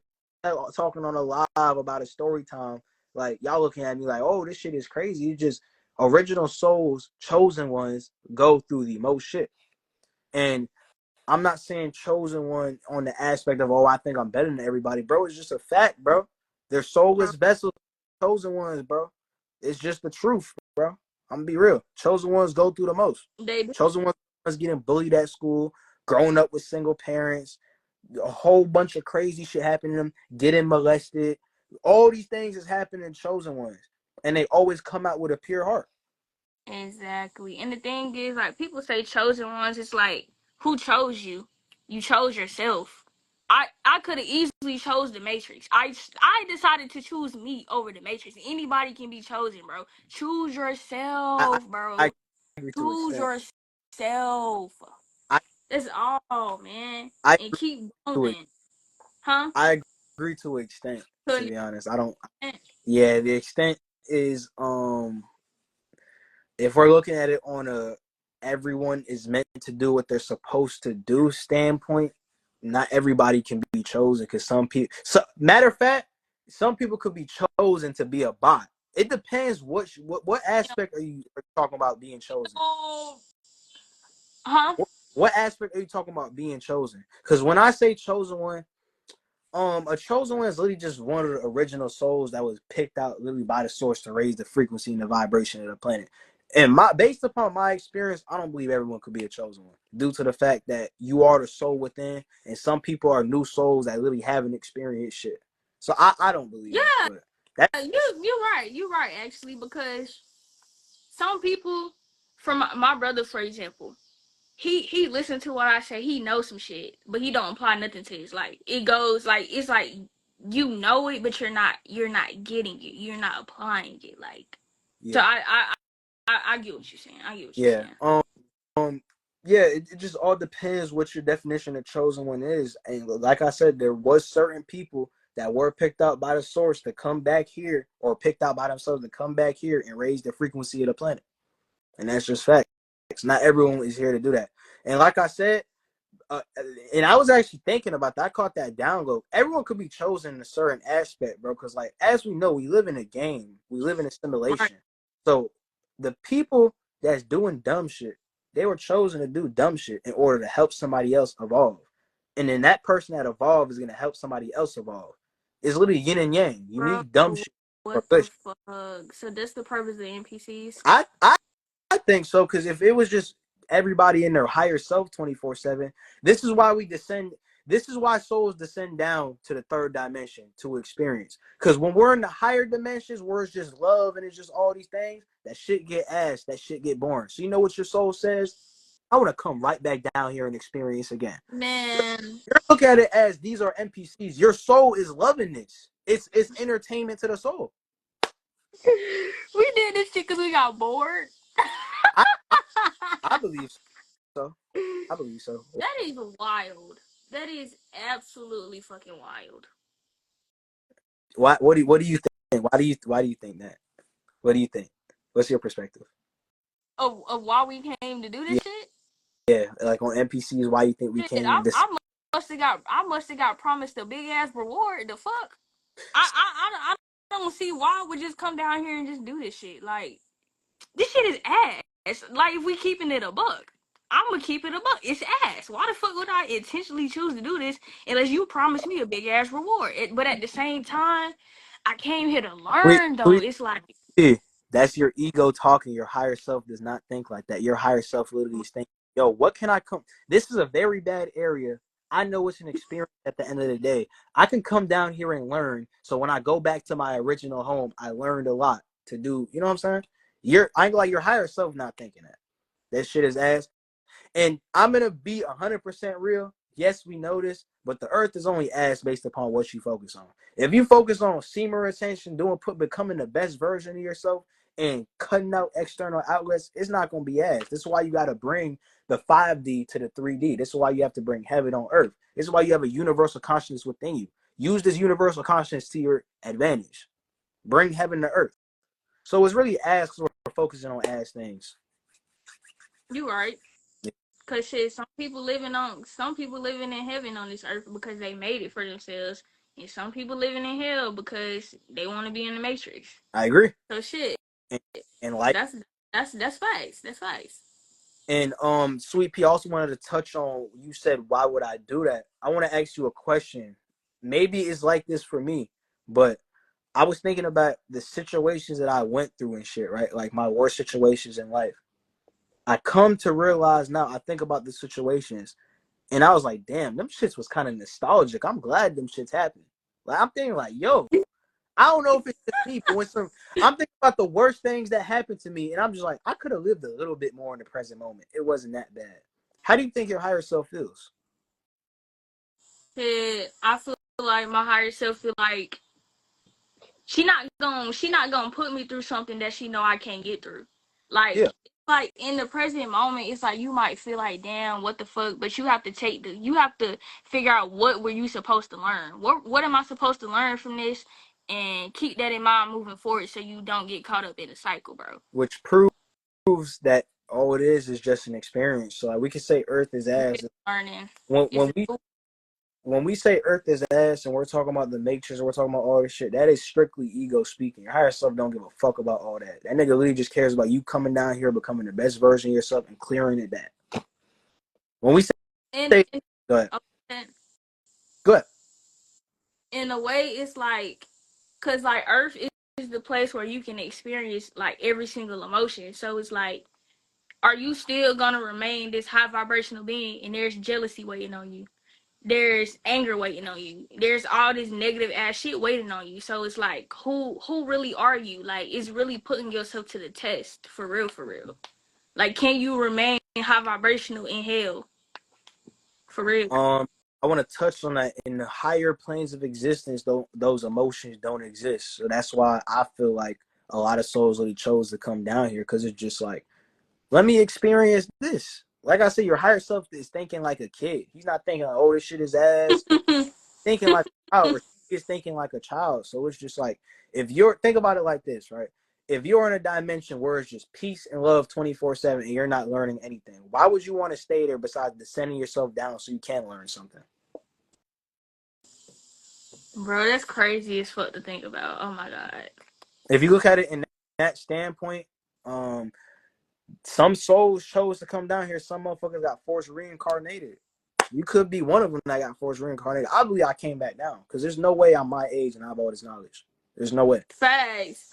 talking on a live about a story time, like y'all looking at me like, oh, this shit is crazy. It's just original souls, chosen ones, go through the most shit. And I'm not saying chosen one on the aspect of, oh, I think I'm better than everybody, bro. It's just a fact, bro. They're soulless vessels, chosen ones, bro. It's just the truth, bro. I'm gonna be real. Chosen ones go through the most. They Chosen ones getting bullied at school, growing up with single parents, a whole bunch of crazy shit happening to them, getting molested. All these things is happening in chosen ones. And they always come out with a pure heart. Exactly. And the thing is, like, people say chosen ones, it's like, who chose you? You chose yourself. I could have easily chose the Matrix. I decided to choose me over the Matrix. Anybody can be chosen, bro. Choose I, yourself, I bro. agree to an Choose extent. yourself. I, That's all, man. I And keep agree to it. going. Huh? I agree to an extent, To to an be honest. I don't extent. Yeah, the extent is if we're looking at it on a everyone is meant to do what they're supposed to do standpoint, not everybody can be chosen because some people matter of fact, some people could be chosen to be a bot. It depends what aspect are you talking about being chosen? No. Huh? What aspect are you talking about being chosen? Because when I say chosen one, a chosen one is literally just one of the original souls that was picked out literally by the source to raise the frequency and the vibration of the planet. And based upon my experience, I don't believe everyone could be a chosen one due to the fact that you are the soul within, and some people are new souls that literally haven't experienced shit. So I don't believe that, Yeah, but that you're right. You're right, actually, because some people, from my brother, for example, he listened to what I say. He knows some shit, but he don't apply nothing to his life. It goes like it's like you know it, but you're not getting it. You're not applying it. Like so, yeah I get what you're saying. I get what you're yeah saying. um yeah, it just all depends what your definition of chosen one is. And like I said, there was certain people that were picked out by the source to come back here, or picked out by themselves to come back here and raise the frequency of the planet. And that's just facts. Not everyone is here to do that. And like I said, uh, and I was actually thinking about that. I caught that download. Everyone could be chosen in a certain aspect, bro. Because like as we know, we live in a game. We live in a Right, simulation. So the people that's doing dumb shit, they were chosen to do dumb shit in order to help somebody else evolve. And then that person that evolved is gonna help somebody else evolve. It's literally yin and yang. You bro. need dumb shit for What good the shit. fuck? So that's the purpose of the NPCs. I think so, because if it was just everybody in their higher self 24/7, this is why we descend. This is why souls descend down to the third dimension to experience. Because when we're in the higher dimensions, where it's just love and it's just all these things, that shit get ass, that shit get boring. So you know what your soul says? I want to come right back down here and experience again. Man, You're look at it as these are NPCs. Your soul is loving this. It's entertainment to the soul. we did this shit because we got bored. I, I, I believe so. I believe so. That is wild. That is absolutely fucking wild. What do you think? Why do you think that? What do you think? What's your perspective? Of why we came to do Yeah, this shit? Yeah, like on NPCs, why you think we Shit, came this? I must have got promised a big ass reward. The fuck? I don't see why I would just come down here and just do this shit. Like this shit is ass. Like if we keeping it a buck, I'm gonna keep it a buck. It's ass. Why the fuck would I intentionally choose to do this unless you promise me a big ass reward? But at the same time, I came here to Wait, learn though. wait, It's like yeah, that's your ego talking. Your higher self does not think like that. Your higher self literally is thinking, yo, what can I come? This is a very bad area. I know it's an experience at the end of the day. I can come down here and learn. So when I go back to my original home, I learned a lot to do. You know what I'm saying? I ain't like your higher self not thinking that. That shit is ass. And I'm gonna be 100% real. Yes, we know this, but the earth is only ass based upon what you focus on. If you focus on semen retention, becoming the best version of yourself, and cutting out external outlets, it's not gonna be ass. This is why you gotta bring the 5D to the 3D. This is why you have to bring heaven on earth. This is why you have a universal consciousness within you. Use this universal consciousness to your advantage. Bring heaven to earth. So it's really ass because we're focusing on ass things. you right. Cause shit, some people living in heaven on this earth because they made it for themselves, and some people living in hell because they want to be in the matrix. I agree. So shit, And, and like that's that's facts. That's facts. And Sweet Pea, also wanted to touch on, you said why would I do that? I want to ask you a question. Maybe it's like this for me, but I was thinking about the situations that I went through and shit, right? Like my worst situations in life. I come to realize now, I think about the situations and I was like, damn, them shits was kind of nostalgic. I'm glad them shits happened. Like I'm thinking like, yo, I don't know if it's just me, but I'm thinking about the worst things that happened to me, and I'm just like, I could have lived a little bit more in the present moment. It wasn't that bad. How do you think your higher self feels? Shit, I feel like my higher self feel like she not gonna put me through something that she know I can't get through. Yeah, Like in the present moment, it's like you might feel like, damn, what the fuck? But you have to figure out what were you supposed to learn. What am I supposed to learn from this? And keep that in mind moving forward, so you don't get caught up in a cycle, bro. which proves that all it is just an experience. So like, we can say Earth is ass. Learning. When It's when we when we say Earth is ass, and we're talking about the matrix, and we're talking about all this shit, that is strictly ego speaking. Your higher self don't give a fuck about all that. That nigga literally just cares about you coming down here, becoming the best version of yourself, and clearing it that. When we in, say, in, go ahead, in go ahead. in a way, it's like, cause like Earth is the place where you can experience like every single emotion. So it's like, are you still gonna remain this high vibrational being? And there's jealousy waiting on you. There's anger waiting on you. There's all this negative ass shit waiting on you. So it's like, who really are you? Like, it's really putting yourself to the test, for real, for real. Like, can you remain high vibrational in hell, for real? I want to touch on that. In the higher planes of existence, though, those emotions don't exist. So that's why I feel like a lot of souls really chose to come down here, because it's just like, let me experience this. Like I said, your higher self is thinking like a kid. He's not thinking, oh, this shit is ass. Thinking like a child, or he's thinking like a child. So it's just like, if you're, think about it like this, right? If you're in a dimension where it's just peace and love 24/7 and you're not learning anything, why would you want to stay there besides descending yourself down so you can learn something? Bro, that's crazy as fuck to think about. Oh my god. If you look at it in that standpoint, um, some souls chose to come down here. Some motherfuckers got forced reincarnated. You could be one of them that got forced reincarnated. I believe I came back down because there's no way I'm my age and I have all this knowledge. There's no way. Facts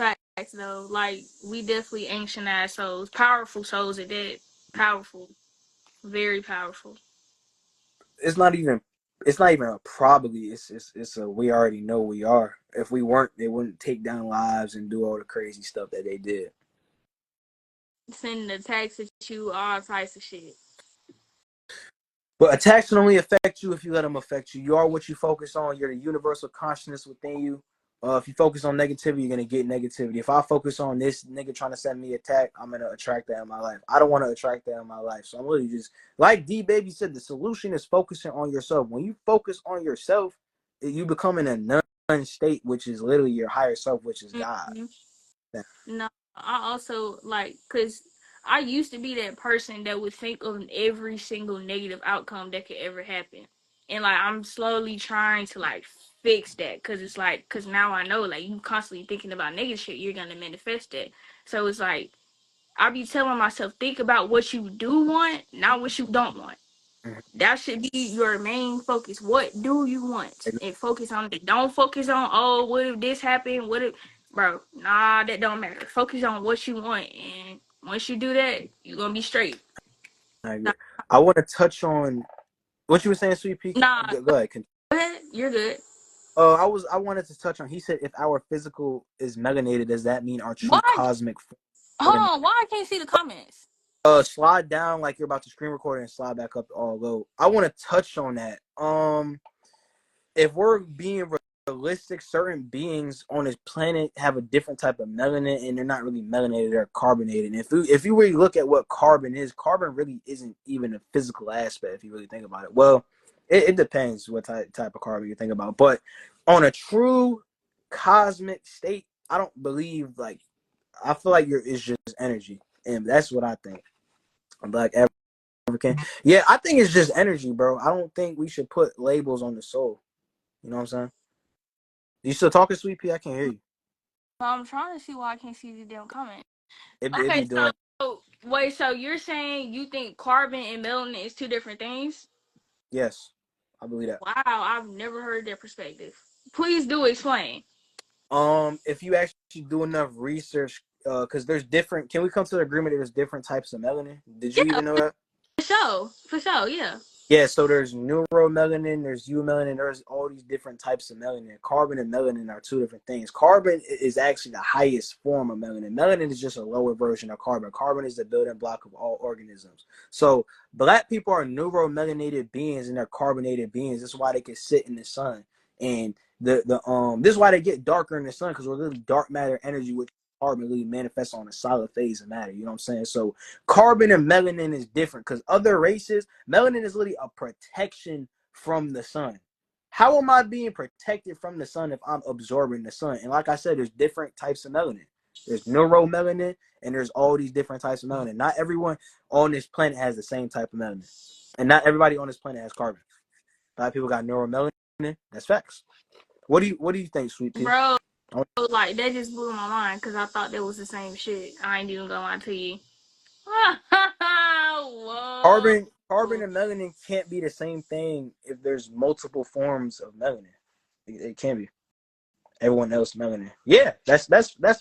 though. Like, we definitely ancient ass souls. Powerful souls at that. Powerful. Very powerful. It's not even. It's not even a probably. It's a we already know we are. If we weren't, they wouldn't take down lives and do all the crazy stuff that they did. Sending attacks at you, all types of shit. But attacks can only affect you if you let them affect you. You are what you focus on. You're the universal consciousness within you. If you focus on negativity, you're gonna get negativity. If I focus on this nigga trying to send me attack, I'm gonna attract that in my life. I don't want to attract that in my life. So I'm really just like D Baby said. The solution is focusing on yourself. When you focus on yourself, you become in a non state, which is literally your higher self, which is God. Mm-hmm. No, I also like, cause I used to be that person that would think of every single negative outcome that could ever happen. And like I'm slowly trying to like fix that cuz it's like cuz now I know like you constantly thinking about negative shit, you're going to manifest it. So it's like I be telling myself think about what you do want, not what you don't want. Mhm. That should be your main focus. What do you want? And focus on it. Don't focus on, oh, what if this happened? What if, bro, nah, that don't matter. Focus on what you want. And once you do that, you're going to be straight. I Nah, agree. I want to touch on what you were saying, Sweet Pea. nah, Go ahead. go ahead. You're good. I wanted to touch on. He said, if our physical is melanated, does that mean our true Why? cosmic Hold melanated? on. Why I can't see the comments? Slide down like you're about to screen record and slide back up all low. I want to touch on that. If we're being realistic, certain beings on this planet have a different type of melanin, and they're not really melanated; they're carbonated. And if you really look at what carbon is, carbon really isn't even a physical aspect. If you really think about it, well, it depends what type of carbon you think about. But on a true cosmic state, I don't believe like I feel like it's just energy, and that's what I think. Black African, yeah, I think it's just energy, bro. I don't think we should put labels on the soul. You know what I'm saying? You still talking, Sweet Pea? I can't hear you. I'm trying to see why I can't see the damn comment. It Okay, be doing. so wait, so you're saying you think carbon and melanin is two different things? Yes, I believe that. Wow, I've never heard that perspective. Please do explain. If you actually do enough research, because there's different. Can we come to the agreement? There's different types of melanin. Did you Yeah, even know that? for sure, yeah. Yeah, so there's neuromelanin, there's eumelanin, there's all these different types of melanin. Carbon and melanin are two different things. Carbon is actually the highest form of melanin. Melanin is just a lower version of carbon. Carbon is the building block of all organisms. So black people are neuromelanated beings and they're carbonated beings. That's why they can sit in the sun. And this is why they get darker in the sun, because we're really dark matter energy, which carbon really manifests on a solid phase of matter. You know what I'm saying? So carbon and melanin is different because other races, melanin is literally a protection from the sun. How am I being protected from the sun if I'm absorbing the sun? And like I said, there's different types of melanin. There's neuromelanin and there's all these different types of melanin. Not everyone on this planet has the same type of melanin. And not everybody on this planet has carbon. A lot of people got neuromelanin. That's facts. What do you think, Sweet Pea? Bro, like that just blew my mind because I thought that was the same shit. I ain't even gonna lie to you. Whoa. Carbon and melanin can't be the same thing if there's multiple forms of melanin. It can't be. Everyone else melanin. Yeah, that's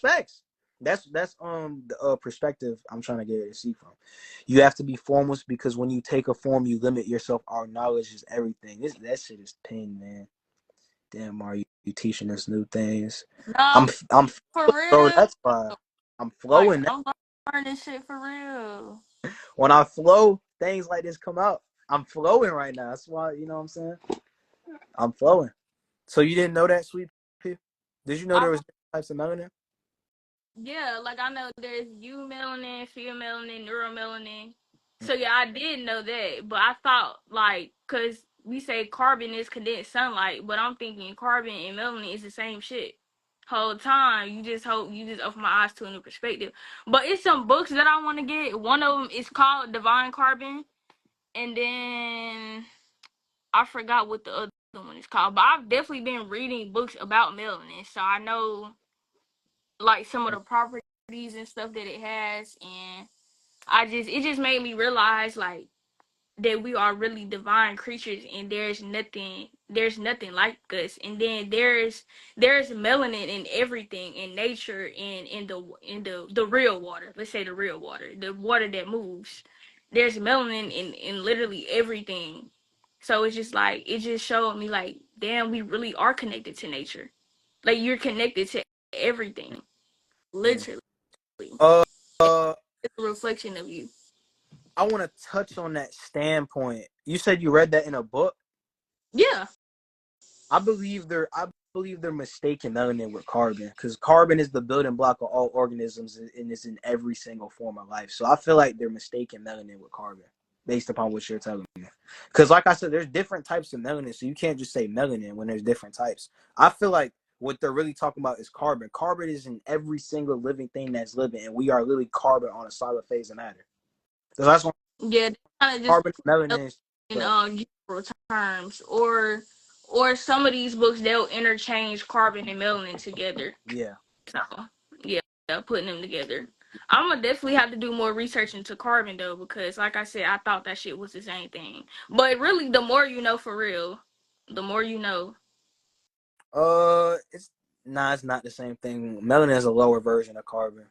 facts. That's the perspective I'm trying to get to see from. You have to be formless because when you take a form, you limit yourself. Our knowledge is everything. That shit is pinned, man. Damn, are you teaching us new things? No, I'm for bro. real. That's why I'm Like flowing. I'm learning shit for real. When I flow, things like this come out. I'm flowing right now. That's why, you know what I'm saying? I'm flowing. So you didn't know that, Sweet Pea? Did you know I there was different types of melanin? Yeah, like I know there's U melanin, pheomelanin, neuromelanin. So yeah, I did know that, but I thought like, cause we say carbon is condensed sunlight, but I'm thinking carbon and melanin is the same shit. Whole time you just open my eyes to a new perspective. But it's some books that I want to get. One of them is called Divine Carbon, and then I forgot what the other one is called. But I've definitely been reading books about melanin, so I know like some of the properties and stuff that it has, and it just made me realize like that we are really divine creatures and there's nothing like us. And then there's melanin in everything, in nature, and in the real water. Let's say the real water, the water that moves. There's melanin in literally everything. So it's just like it just showed me like damn, we really are connected to nature. Like you're connected to everything, Yeah. literally. Uh, uh It's a reflection of you. I want to touch on that standpoint. You said you read that in a book. Yeah. I believe they're mistaking melanin with carbon because carbon is the building block of all organisms and is in every single form of life. So I feel like they're mistaking melanin with carbon based upon what you're telling me. Because like I said, there's different types of melanin, so you can't just say melanin when there's different types. I feel like What they're really talking about is carbon. Carbon is in every single living thing that's living, and we are literally carbon on a solid phase of matter. So that's what Yeah, they kind of just carbon, melanin, in but general terms, or some of these books they'll interchange carbon and melanin together. yeah. So yeah, putting them together. I'm gonna definitely have to do more research into carbon though, because like I said, I thought that shit was the same thing. But really, the more you know, for real, the more you know. It's it's not the same thing. Melanin is a lower version of carbon.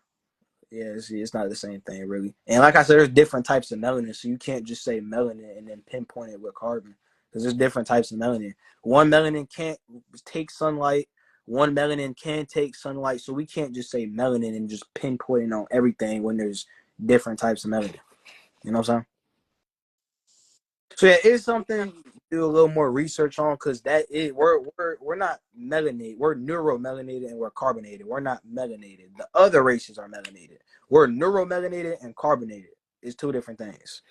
Yeah, it's not the same thing really. And like I said, there's different types of melanin, so you can't just say melanin and then pinpoint it with carbon because there's different types of melanin. One melanin can't take sunlight. One melanin can take sunlight, so we can't just say melanin and just pinpoint on everything when there's different types of melanin. You know what I'm saying? So yeah, it's something to do a little more research on because that is we're not melanated. We're neuromelanated and we're carbonated. We're not melanated. The other races are melanated. We're neuromelanated and carbonated. It's two different things.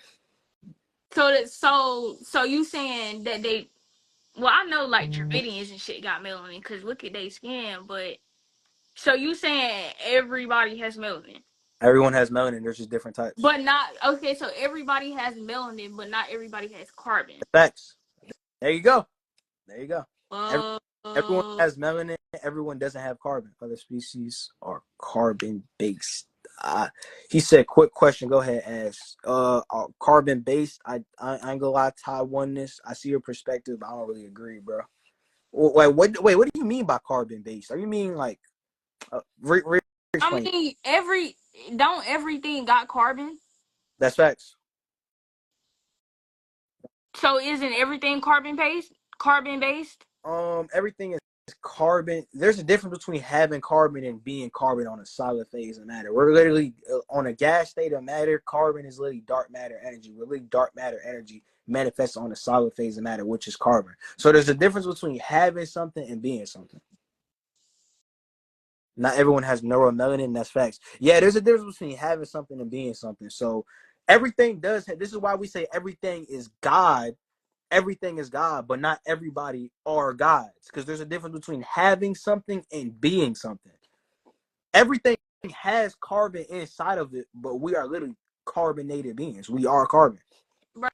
So you saying that they? Well, I know like Dravidians and shit got melanin because look at their skin, but so you saying everybody has melanin? Everyone has melanin. There's just different types. But not okay. So everybody has melanin, but not everybody has carbon. Facts. There you go. There you go. Every, Uh, everyone has melanin. Everyone doesn't have carbon. Other species are carbon based. He said, "Quick question. Go ahead, ask. Carbon based. I ain't gonna lie. Taiwan this. I see your perspective. I don't really agree, bro. Wait, what? Wait, what do you mean by carbon based? Are you mean like I explain? mean, don't everything got carbon? That's facts. So isn't everything carbon based? Carbon based? Everything is carbon. There's a difference between having carbon and being carbon on a solid phase of matter. We're literally on a gas state of matter. Carbon is literally dark matter energy. We're literally dark matter energy manifests on a solid phase of matter, which is carbon. So there's a difference between having something and being something. Not everyone has neuromelanin. That's facts. Yeah, there's a difference between having something and being something. So everything does. This is why we say everything is God. Everything is God, but not everybody are gods. Because there's a difference between having something and being something. Everything has carbon inside of it, but we are literally carbonated beings. We are carbon. Bro,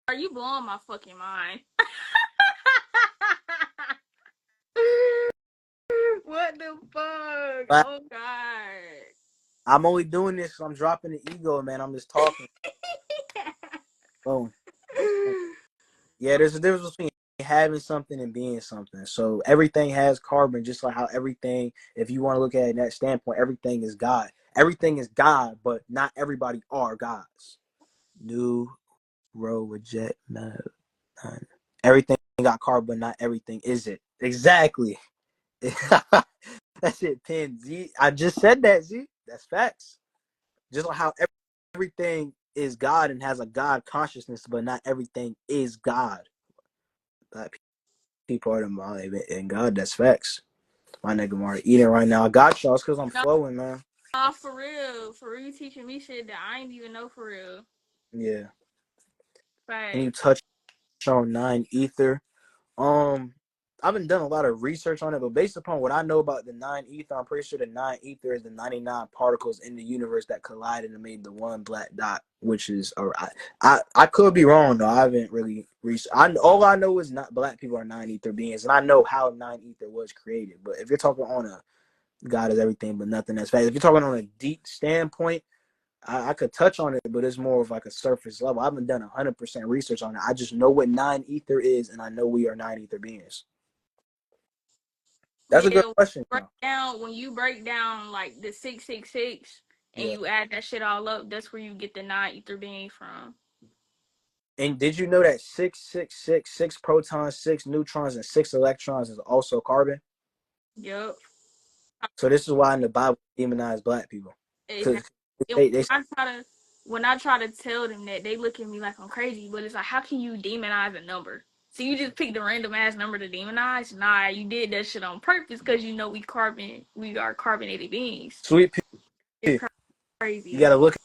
are you blowing my fucking mind? What the fuck? But Oh god. I'm only doing this because I'm dropping the ego, man. I'm just talking. Boom. Yeah, there's a difference between having something and being something. So everything has carbon, just like how everything, if you want to look at it in that standpoint, everything is God. Everything is God, but not everybody are gods. New row reject none. Everything got carbon, not everything is it. Exactly. That's it, Pin Z. I just said that, Z. That's facts. Just like how everything is God and has a God consciousness, but not everything is God. Black people are the mind and God. That's facts. My nigga Marty eating right now. I got y'all because I'm flowing, man. Nah, for real. For real, you teaching me shit that I ain't even know for real. Yeah. And you Facts. touch on nine ether. Um, I haven't done a lot of research on it, but based upon what I know about the nine ether, I'm pretty sure the nine ether is the 99 particles in the universe that collided and made the one black dot, which is I could be wrong though. I haven't really researched. All I know is not black people are nine ether beings, and I know how nine ether was created. But if you're talking on a God is everything but nothing that's fast, if you're talking on a deep standpoint, I could touch on it, but it's more of like a surface level. I haven't done 100% research on it. I just know what nine ether is, and I know we are nine ether beings. That's a good Yeah, question, though. when you break down like the 666 and Yeah. you add that shit all up, that's where you get the nine ether being from. And did you know that 666, six protons, six neutrons, and six electrons is also carbon? Yep. So this is why in the Bible demonize black people Exactly. because And they when I try to tell them that, they look at me like I'm crazy. But it's like, how can you demonize a number? So you just picked a random ass number to demonize? Nah, you did that shit on purpose because you know we are carbonated beings. sweet It's pea. You got crazy. to look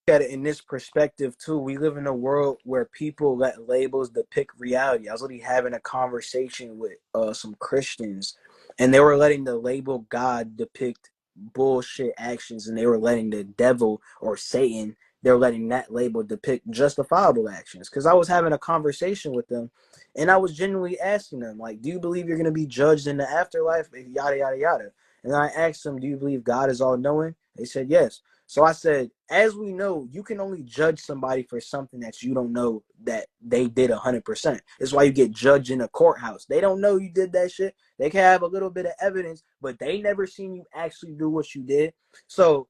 at it in this perspective too. We live in a world where people let labels depict reality. I was literally having a conversation with some Christians, and they were letting the label God depict bullshit actions, and they were letting the devil or Satan, they're letting that label depict justifiable actions. Because I was having a conversation with them, and I was genuinely asking them, like, do you believe you're going to be judged in the afterlife? Yada, yada, yada. And I asked them, do you believe God is all knowing? They said yes. So I said, as we know, you can only judge somebody for something that you don't know that they did 100%. That's why you get judged in a courthouse. They don't know you did that shit. They can have a little bit of evidence, but they never seen you actually do what you did. So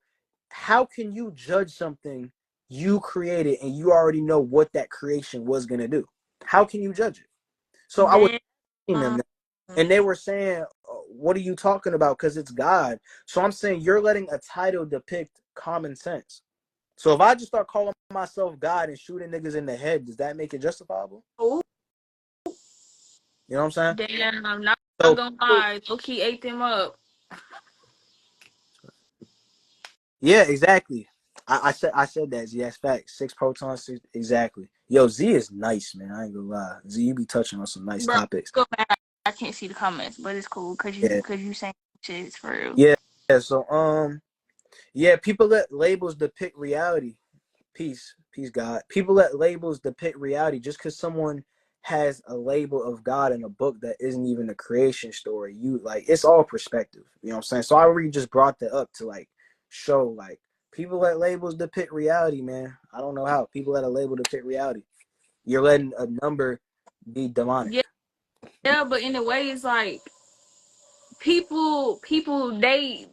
how can you judge something you created and you already know what that creation was going to do? How can you judge it? So I was Then, asking them that, and they were saying, what are you talking about? Because it's God. So I'm saying you're letting a title depict common sense. So if I just start calling myself God and shooting niggas in the head, does that make it justifiable? oh, You know what I'm saying? damn, I'm not So gonna people, lie. Low-key ate them up. yeah, exactly. I said that. Z, that's facts. 6 protons, exactly. Yo, Z is nice, man. I ain't gonna lie. Z, you be touching on some nice Bro, topics. go back. I can't see the comments, but it's cool Yeah, because you saying shit is for real. yeah. So yeah, people let labels depict reality. Peace, God. People let labels depict reality. Just because someone has a label of God in a book that isn't even a creation story, you like it's all perspective. You know what I'm saying? So I really just brought that up to like show like people let labels depict reality, man. I don't know how people let a label depict reality. You're letting a number be demonic. Yeah, yeah, but in a way, it's like people they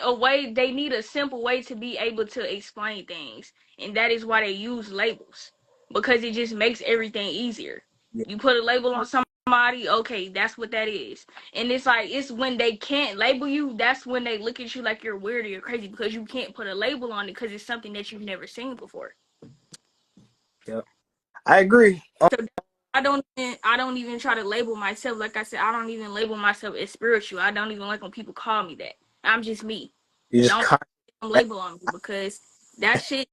a way they need a simple way to be able to explain things, and that is why they use labels because it just makes everything easier. Yeah, You put a label on somebody, okay, that's what that is. And it's like it's when they can't label you, that's when they look at you like you're weird or you're crazy because you can't put a label on it because it's something that you've never seen before. yeah. I agree. So I don't even try to label myself. Like I said, I don't even label myself as spiritual. I don't even like when people call me that. I'm just me. You just Don't label on me because that shit,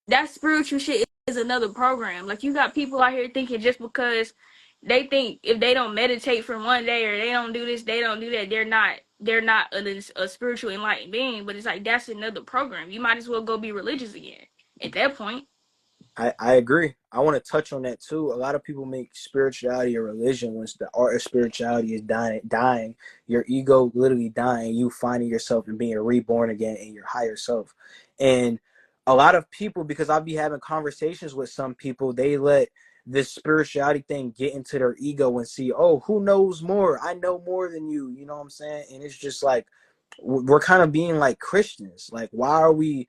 that spiritual shit is another program. Like you got people out here thinking just because they think if they don't meditate for one day or they don't do this, they don't do that, they're not a spiritual enlightened being. But it's like that's another program. You might as well go be religious again at that point. I agree. I want to touch on that too. A lot of people make spirituality a religion once the art of spirituality is dying, your ego literally dying, you finding yourself and being reborn again in your higher self. And a lot of people, because I'll be having conversations with some people, they let this spirituality thing get into their ego and see, oh, who knows more? I know more than you. You know what I'm saying? And it's just like we're kind of being like Christians. Like, why are we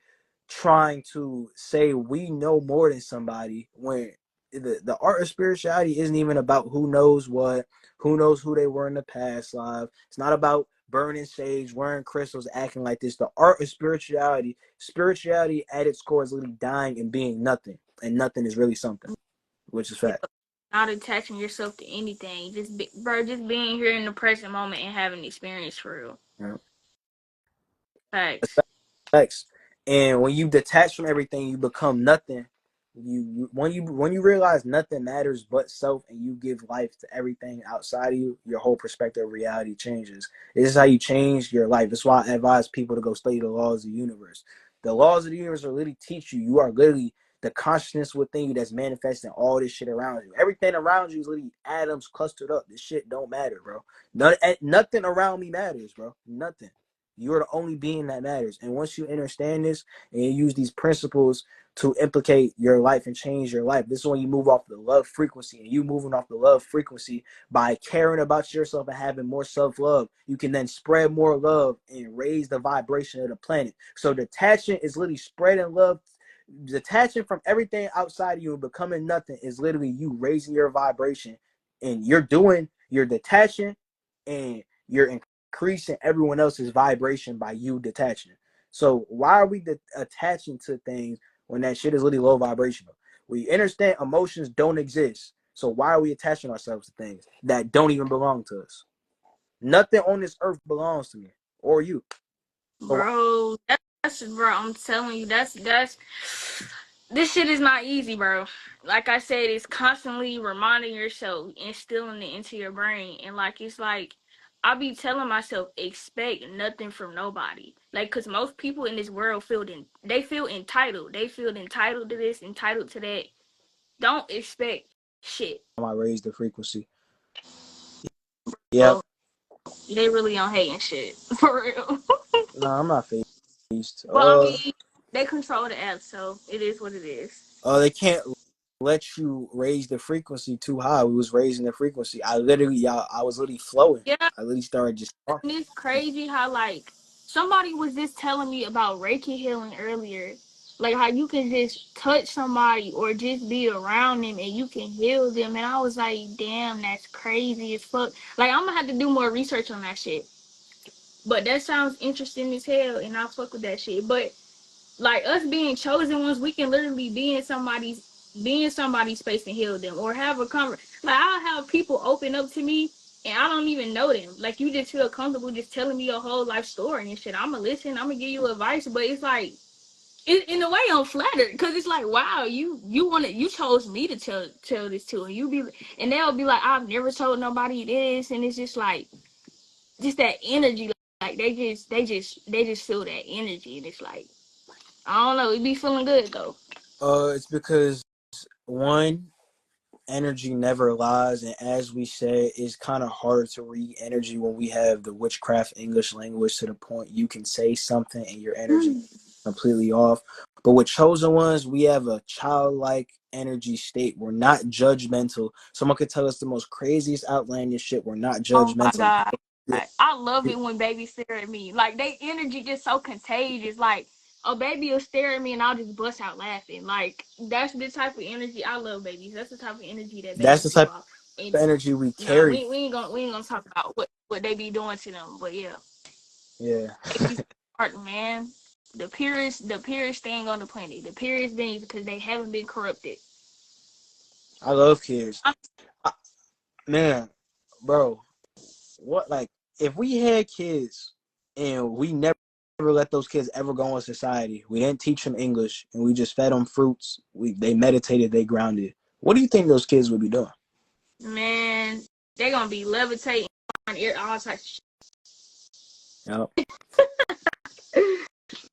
trying to say we know more than somebody when the art of spirituality isn't even about who knows what, who knows who they were in the past life. It's not about burning sage, wearing crystals, acting like this. The art of spirituality at its core is literally dying and being nothing, and nothing is really something, which is fact. Not attaching yourself to anything. Just being here in the present moment and having experience for real. You know? Facts. Facts. And when you detach from everything, you become nothing. When you realize nothing matters but self, and you give life to everything outside of you, your whole perspective of reality changes. This is how you change your life. That's why I advise people to go study the laws of the universe. The laws of the universe will literally teach you. You are literally the consciousness within you that's manifesting all this shit around you. Everything around you is literally atoms clustered up. This shit don't matter, bro. Nothing around me matters, bro. Nothing. You're the only being that matters. And once you understand this and you use these principles to implicate your life and change your life, this is when you move off the love frequency. And you moving off the love frequency by caring about yourself and having more self-love, you can then spread more love and raise the vibration of the planet. So detaching is literally spreading love. Detaching from everything outside of you and becoming nothing is literally you raising your vibration. And you're detaching, and you're increasing everyone else's vibration by you detaching. So why are we attaching to things when that shit is literally low vibrational? We understand emotions don't exist. So why are we attaching ourselves to things that don't even belong to us? Nothing on this earth belongs to me or you. So why, Bro, bro, I'm telling you, that's this shit is not easy, bro. Like I said, it's constantly reminding yourself, instilling it into your brain. And like it's like I be telling myself, expect nothing from nobody. Like, cause most people in this world they feel entitled. They feel entitled to this, entitled to that. Don't expect shit. I raised the frequency. Yep. Bro, they really on hating shit for real. No, I'm not phased. But I mean, they control the app, so it is what it is. They can't let you raise the frequency too high. We was raising the frequency. I was literally flowing. Yeah, I literally started just talking. and it's crazy how like somebody was just telling me about Reiki healing earlier. Like how you can just touch somebody or just be around them and you can heal them. And I was like, damn, that's crazy as fuck. Like I'm gonna have to do more research on that shit. But that sounds interesting as hell and I fuck with that shit. But like us being chosen ones, we can literally be in somebody's space and heal them or have a conversation. Like I'll have people open up to me and I don't even know them. Like you just feel comfortable just telling me your whole life story and shit. I'ma listen, I'ma give you advice, but it's like in a way I'm flattered because it's like wow, you chose me to tell this to, and and they'll be like I've never told nobody this, and it's just like just that energy, like they just feel that energy, and it's like I don't know. It be feeling good though. It's because one, energy never lies, and as we said, it's kind of hard to read energy when we have the witchcraft English language to the point you can say something and your energy completely off. But with chosen ones, we have a childlike energy state. We're not judgmental. Someone could tell us the most craziest outlandish shit. We're not Oh my judgmental. god. I love it when babies stare at me. Like they energy just so contagious. Like a baby will stare at me and I'll just bust out laughing. Like that's the type of energy I love babies. That's the type of energy that That's babies the give type off. And of energy we nah, carry. we ain't gonna talk about what they be doing to them. But yeah. Yeah. Babies are man. The purest thing on the planet. The purest beings because they haven't been corrupted. I love kids. I'm, Man, bro, what, like, if we had kids and we never let those kids ever go in society, we didn't teach them English, and we just fed them fruits, they meditated, they grounded, what do you think those kids would be doing? man, they're gonna be levitating on air, all types Yep. of shit. Yeah,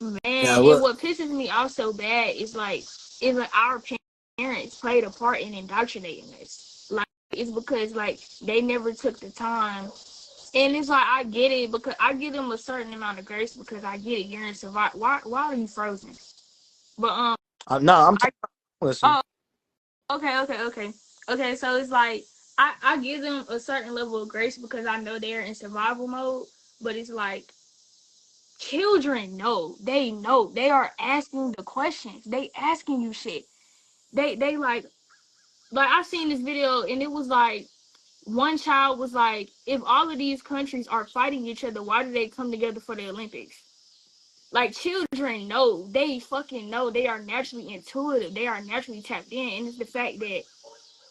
Man, and look, what pisses me off so bad is like our parents played a part in indoctrinating us. Like it's because like they never took the time. And it's like I get it because I give them a certain amount of grace because I get it. You're in survival. Why are you frozen? But no, I'm I, listening. oh, okay. So it's like I give them a certain level of grace because I know they're in survival mode. But it's like children know they are asking the questions. They asking you shit. They like I seen this video and it was like one child was like, if all of these countries are fighting each other, why do they come together for the Olympics? Like children know, they fucking know, they are naturally intuitive, they are naturally tapped in, and it's the fact that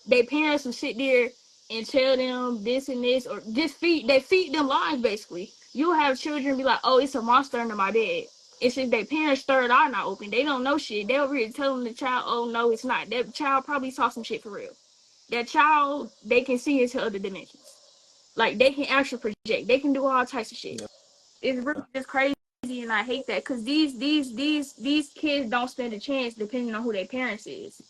their parents will sit there and tell them this and this, or just feed them lies basically. You'll have children be like, oh, it's a monster under my bed. It's if their parents' third eye not open. They don't know shit. They'll really tell the child, oh no, it's not. That child probably saw some shit for real. That child, they can see into other dimensions. Like they can actually project. They can do all types of shit. Yeah. It's really just crazy, and I hate that because these kids don't stand a chance depending on who their parents is.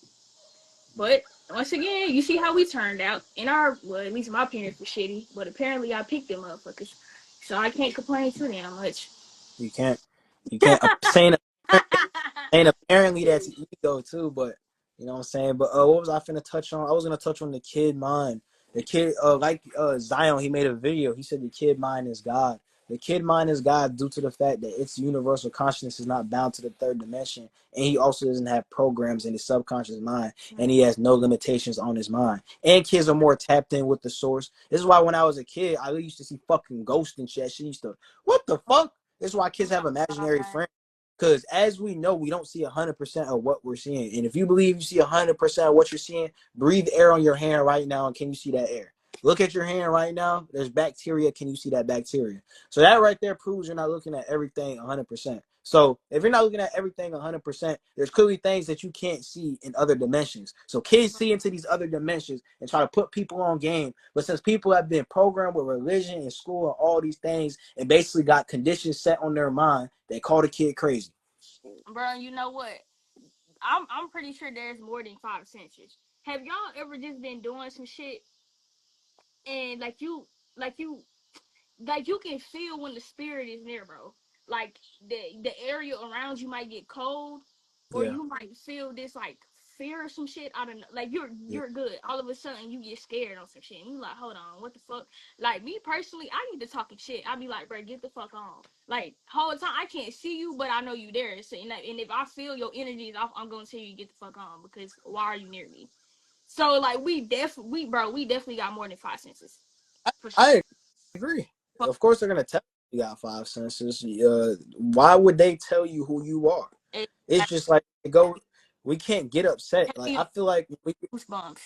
But once again, you see how we turned out. In our, well, at least my parents were shitty, but apparently I picked them motherfuckers, so I can't complain too damn much. You can't, saying and apparently that's ego too, but you know what I'm saying. But what was I finna touch on? I was gonna touch on the kid mind. The kid, like Zion, he made a video. He said the kid mind is God. The kid mind is God due to the fact that its universal consciousness is not bound to the third dimension, and he also doesn't have programs in his subconscious mind, and he has no limitations on his mind. And kids are more tapped in with the source. This is why when I was a kid, I used to see fucking ghosts and shit. She used to, what the fuck? This is why kids have imaginary friends. Because as we know, we don't see 100% of what we're seeing. And if you believe you see 100% of what you're seeing, breathe air on your hand right now. And can you see that air? Look at your hand right now. There's bacteria. Can you see that bacteria? So that right there proves you're not looking at everything 100%. So if you're not looking at everything 100%, there's clearly things that you can't see in other dimensions. So kids see into these other dimensions and try to put people on game. But since people have been programmed with religion and school and all these things and basically got conditions set on their mind, they call the kid crazy. Bro, you know what? I'm pretty sure there's more than 5 senses. Have y'all ever just been doing some shit and like you like you can feel when the spirit is near, bro. Like the area around you might get cold, or Yeah. you might feel this like fear or some shit. I don't know. Like Yeah. you're good. All of a sudden you get scared on some shit. And you like, hold on, what the fuck? Like me personally, I need to talking shit. I be like, bro, get the fuck on. Like whole time I can't see you, but I know you there. So, and if I feel your energy is off, I'm gonna tell you to get the fuck on because why are you near me? So like we definitely got more than 5 senses for sure. I agree. Of course, they're gonna tell you got five senses. Why would they tell you who you are? It's just like go. We can't get upset. Like I feel like Goosebumps.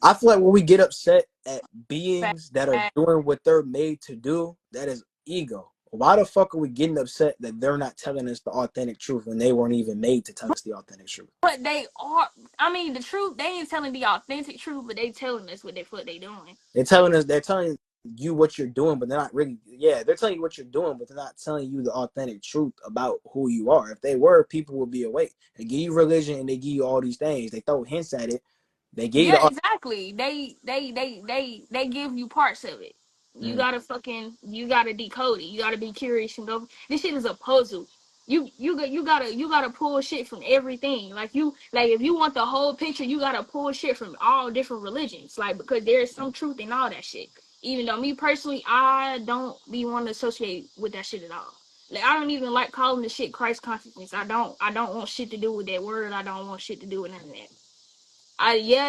I feel like when we get upset at beings that are doing what they're made to do, that is ego. Why the fuck are we getting upset that they're not telling us the authentic truth when they weren't even made to tell us the authentic truth? But they are. I mean, the truth. They ain't telling the authentic truth, but they telling us what they doing. They're telling you what you're doing, but they're not really. Yeah, they're telling you what you're doing, but they're not telling you the authentic truth about who you are. If they were, people would be awake. They give you religion and they give you all these things. They throw hints at it. They give you Yeah, the. exactly. They give you parts of it. Mm. You gotta decode it. You gotta be curious and go. This shit is a puzzle. You gotta pull shit from everything. Like if you want the whole picture, you gotta pull shit from all different religions. Like because there's some truth in all that shit. Even though me personally, I don't be want to associate with that shit at all. Like I don't even like calling the shit Christ consciousness. I don't want shit to do with that word. I don't want shit to do with none of that.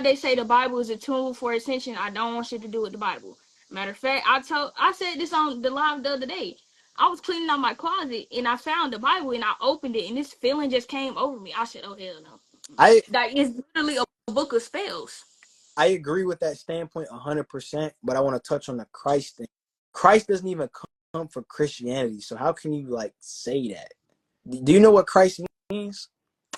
They say the Bible is a tool for ascension. I don't want shit to do with the Bible. Matter of fact, I said this on the live the other day. I was cleaning out my closet and I found the Bible and I opened it and this feeling just came over me. I said, "Oh hell no!" I Like it's literally a book of spells. I agree with that standpoint 100%, but I want to touch on the Christ thing. Christ doesn't even come from Christianity, so how can you like say that? Do you know what Christ means?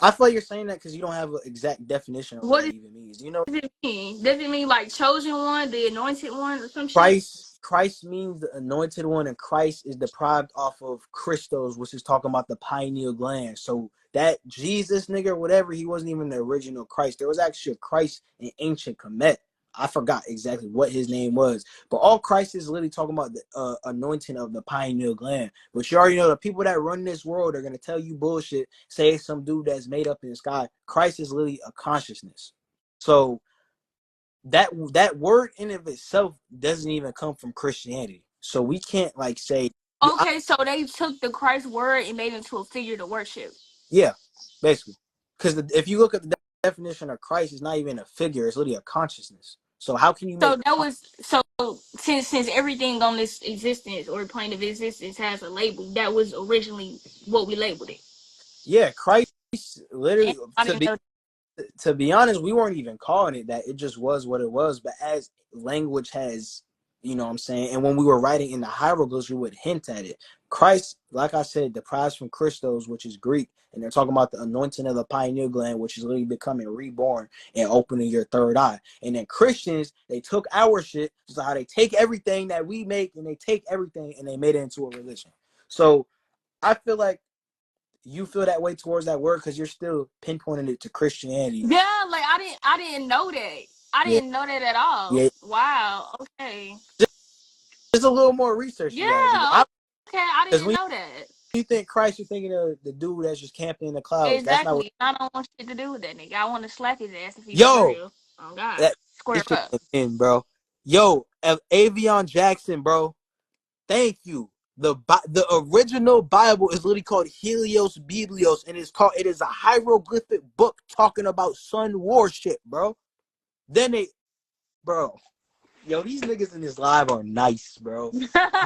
I feel like you're saying that because you don't have an exact definition of what What that even means. Do you know does it mean? Does it mean like chosen one, the anointed one, or some shit? Christ means the anointed one, and Christ is deprived off of Christos, which is talking about the pineal gland. So that Jesus nigga, whatever, he wasn't even the original Christ. There was actually a Christ in ancient Kemet. I forgot exactly what his name was, but all Christ is literally talking about the anointing of the pineal gland. But you already know the people that run this world are gonna tell you bullshit. Say it's some dude that's made up in the sky. Christ is literally a consciousness. So that word in of itself doesn't even come from Christianity. So we can't like say Okay, so they took the Christ word and made it into a figure to worship. yeah, basically. Because if you look at the definition of Christ, it's not even a figure, it's literally a consciousness. So how can you So make that was so since everything on this existence or plane of existence has a label, that was originally what we labeled it. yeah, Christ literally And I didn't know. to be honest, we weren't even calling it that. It just was what it was. But as language has, you know what I'm saying, and when we were writing in the hieroglyphs, we would hint at it. Christ, like I said, deprives from Christos, which is Greek, and they're talking about the anointing of the pineal gland, which is literally becoming reborn and opening your third eye. And then Christians, they took our shit, so how they take everything that we make and they take everything and they made it into a religion. So I feel like you feel that way towards that word because you're still pinpointing it to Christianity. Yeah, like I didn't know that. I Yeah, didn't know that at all. yeah. Wow. Okay. Just a little more research you gotta do. Yeah. Okay. I Because didn't when know that. you think Christ, you're thinking of the dude that's just camping in the clouds. That's not what. Exactly. I don't want shit to do with that nigga. I want to slap his ass if he for Yo, real. Oh God. that Square this shit up. in, bro. Yo, Avion Jackson, bro. Thank you. The original Bible is literally called Helios Biblios, and it is a hieroglyphic book talking about sun war shit, bro. Then bro. Yo, these niggas in this live are nice, bro.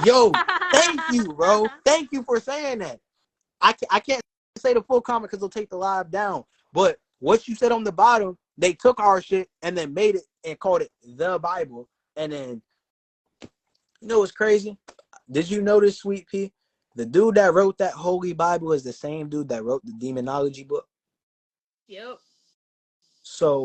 Yo, thank you, bro. Thank you for saying that. I can't say the full comment because they'll take the live down. But what you said on the bottom they took our shit and then made it and called it the Bible. And then, you know what's crazy? Did you notice, Sweet Pea? The dude that wrote that Holy Bible is the same dude that wrote the Demonology book. Yep. So,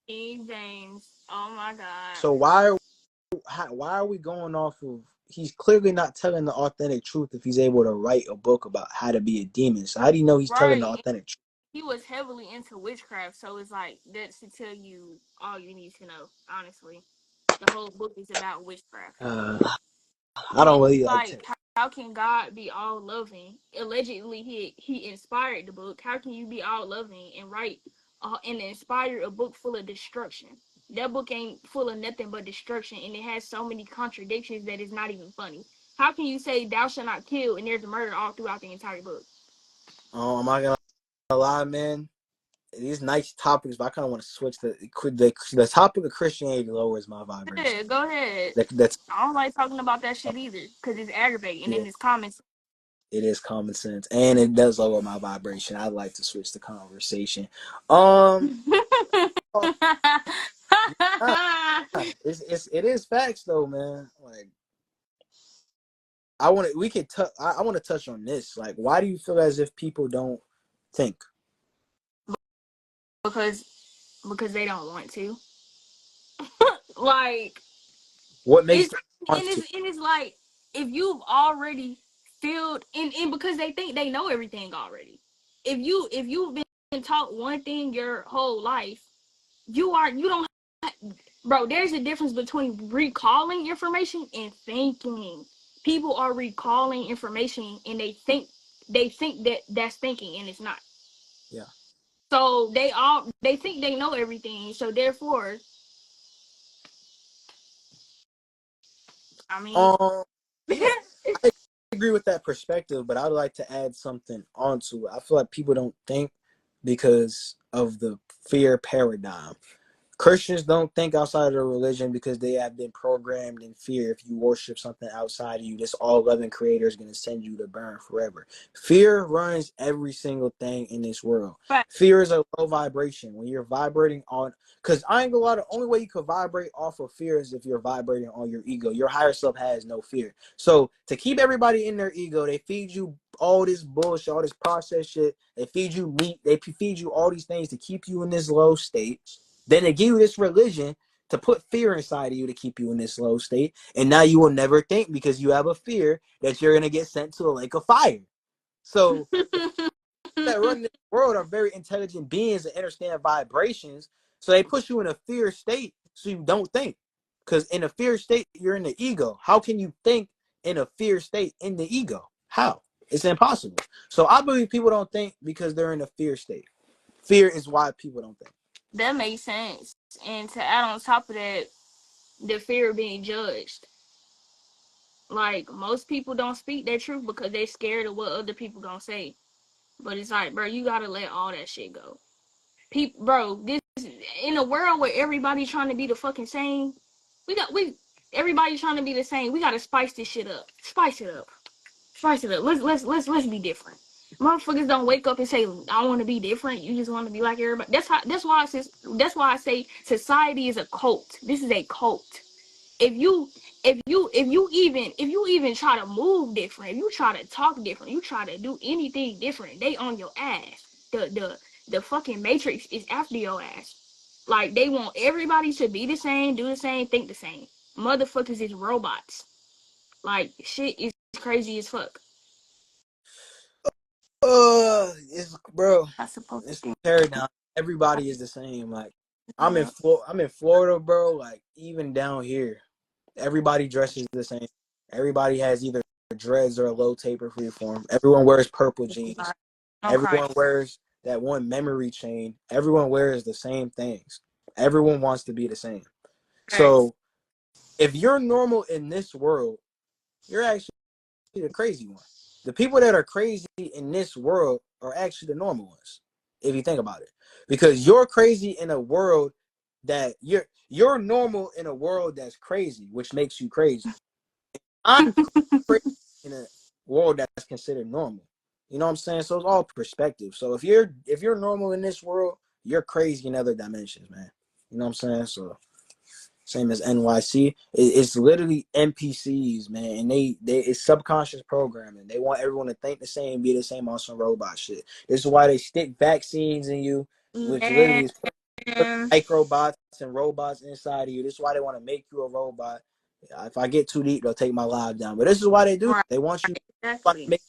King James. Oh my God. so why are we going off of? He's clearly not telling the authentic truth if he's able to write a book about how to be a demon. So how do you know he's telling the Right. authentic truth? He was heavily into witchcraft, so it's like that's to tell you all you need to know. Honestly, the whole book is about witchcraft. Uh, I And don't it's really like like, to. how can God be all loving? Allegedly, he inspired the book. How can you be all loving and write and inspire a book full of destruction? That book ain't full of nothing but destruction, and it has so many contradictions that it's not even funny. How can you say thou shalt not kill and there's murder all throughout the entire book? I'm not gonna lie, man. These nice topics, but I kind of want to switch the topic of Christianity lowers my vibration. Yeah, go ahead. That's I don't like talking about that shit either because it's aggravating yeah, and it's comments. it is common sense and it does lower my vibration. I'd like to switch the conversation. Um, oh, nah, it is facts though, man. Like I want to touch on this. Like, why do you feel as if people don't think? because they don't want to. Like What makes it's them want to? and it's like if you've already filled and because they think they know everything already. If you've been taught one thing your whole life, you don't bro, there's a difference between recalling information and thinking. People are recalling information and they think that that's thinking and it's not. Yeah. So they think they know everything. So therefore, I mean, Yeah, I agree with that perspective, but I'd like to add something onto it. I feel like people don't think because of the fear paradigm. Christians don't think outside of their religion because they have been programmed in fear. If you worship something outside of you, this all loving creator is going to send you to burn forever. Fear runs every single thing in this world. but Fear is a low vibration. When you're vibrating on, because I ain't gonna lie, the only way you could vibrate off of fear is if you're vibrating on your ego. Your higher self has no fear. So to keep everybody in their ego, they feed you all this bullshit, all this processed shit. They feed you meat. They feed you all these things to keep you in this low state. Then they give you this religion to put fear inside of you to keep you in this low state. And now you will never think because you have a fear that you're going to get sent to a lake of fire. So that run this world are very intelligent beings that understand vibrations. So they push you in a fear state so you don't think. Because in a fear state, you're in the ego. How can you think in a fear state in the ego? How? It's impossible. So I believe people don't think because they're in a fear state. Fear is why people don't think. that makes sense. And to add on top of that, the fear of being judged. Like most people don't speak their truth because they're scared of what other people gonna say. But it's like, bro, you gotta let all that shit go. People, bro, this in a world where everybody's trying to be the fucking same. We everybody trying to be the same. We gotta spice this shit up. Spice it up. Spice it up. Let's be different. Motherfuckers don't wake up and say, I want to be different. You just want to be like everybody. That's why I say society is a cult. This is a cult. If you even try to move different, if you try to talk different, you try to do anything different, they on your ass. The fucking matrix is after your ass. Like they want everybody to be the same, do the same, think the same. Motherfuckers is robots. Like shit is crazy as fuck. It's bro. Not supposed to It's think. paradigm. Everybody is the same. Like Yeah. I'm in Florida, bro. Like even down here, everybody dresses the same. Everybody has either dreads or a low taper freeform. Everyone wears purple jeans. I'm crying. Everyone wears that one memory chain. Everyone wears the same things. Everyone wants to be the same. Facts. So if you're normal in this world, you're actually the crazy one. The people that are crazy in this world are actually the normal ones, if you think about it. Because you're crazy in a world that you're normal in a world that's crazy, which makes you crazy. I'm crazy in a world that's considered normal. You know what I'm saying? So it's all perspective. So if you're normal in this world, you're crazy in other dimensions, man. You know what I'm saying? So same as NYC. It's literally NPCs, man, and they it's subconscious programming. They want everyone to think the same, be the same on some robot shit. This is why they stick vaccines in you, which literally Man, is microbots and robots inside of you. This is why they want to make you a robot. If I get too deep, they'll take my live down. But this is why they do. right, They want you to exactly. make.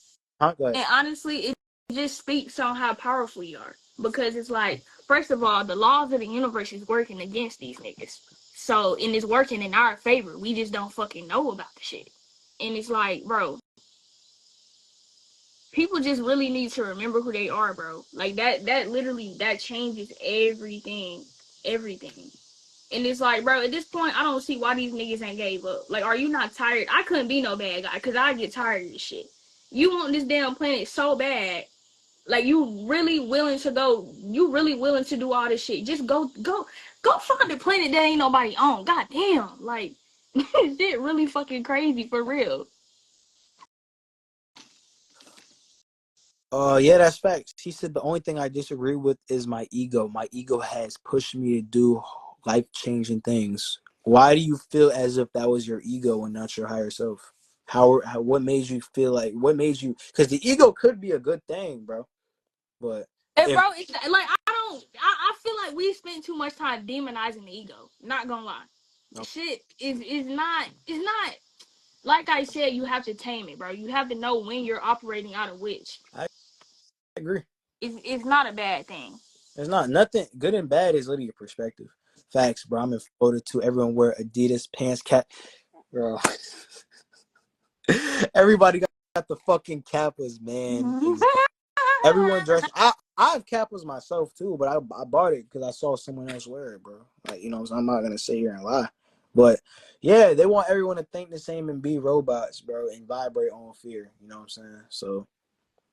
Huh? Go ahead. And honestly, it just speaks on how powerful you are. Because it's like, first of all, the laws of the universe is working against these niggas. So, and it's working in our favor. We just don't fucking know about the shit. And it's like, bro, people just really need to remember who they are, bro. Like that literally, that changes everything. Everything. And it's like, bro, at this point, I don't see why these niggas ain't gave up. Like, are you not tired? I couldn't be no bad guy because I get tired of this shit. You want this damn planet so bad. Like, you really willing to go, you really willing to do all this shit. Just go find a planet that ain't nobody on. God damn. Like, shit really fucking crazy for real. Yeah, that's facts. He said the only thing I disagree with is my ego. My ego has pushed me to do life changing things. Why do you feel as if that was your ego and not your higher self? How what made you feel like what made you? Because the ego could be a good thing, bro. But And if bro, it's like I feel like we spend too much time demonizing the ego. Not gonna lie. no, Shit is not like I said, you have to tame it, bro. You have to know when you're operating out of which. I agree. It's not a bad thing. There's not nothing good and bad is literally your perspective. Facts, bro. I'm in Florida too. Everyone wear Adidas pants, cat, bro. Everybody got the fucking kappas, man. Everyone dressed. I have kappas myself too, but I bought it because I saw someone else wear it, bro. Like you know, so I'm not gonna sit here and lie. But yeah, they want everyone to think the same and be robots, bro, and vibrate on fear. You know what I'm saying? So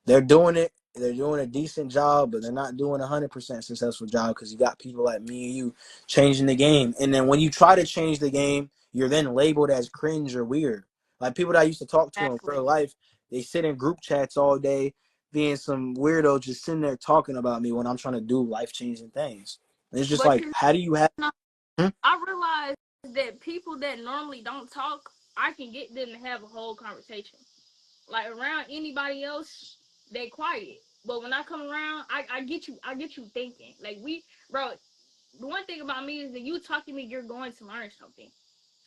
they're doing it. They're doing a decent job, but they're not doing 100% successful job because you got people like me and you changing the game. And then when you try to change the game, you're then labeled as cringe or weird. Like people that I used to talk to in real Exactly. life, they sit in group chats all day, being some weirdo just sitting there talking about me when I'm trying to do life changing things. And it's just But like, you how do you have? know, Hmm? I realize that people that normally don't talk, I can get them to have a whole conversation. Like around anybody else, they quiet. But when I come around, I get you thinking. Like bro, the one thing about me is that you talk to me, you're going to learn something.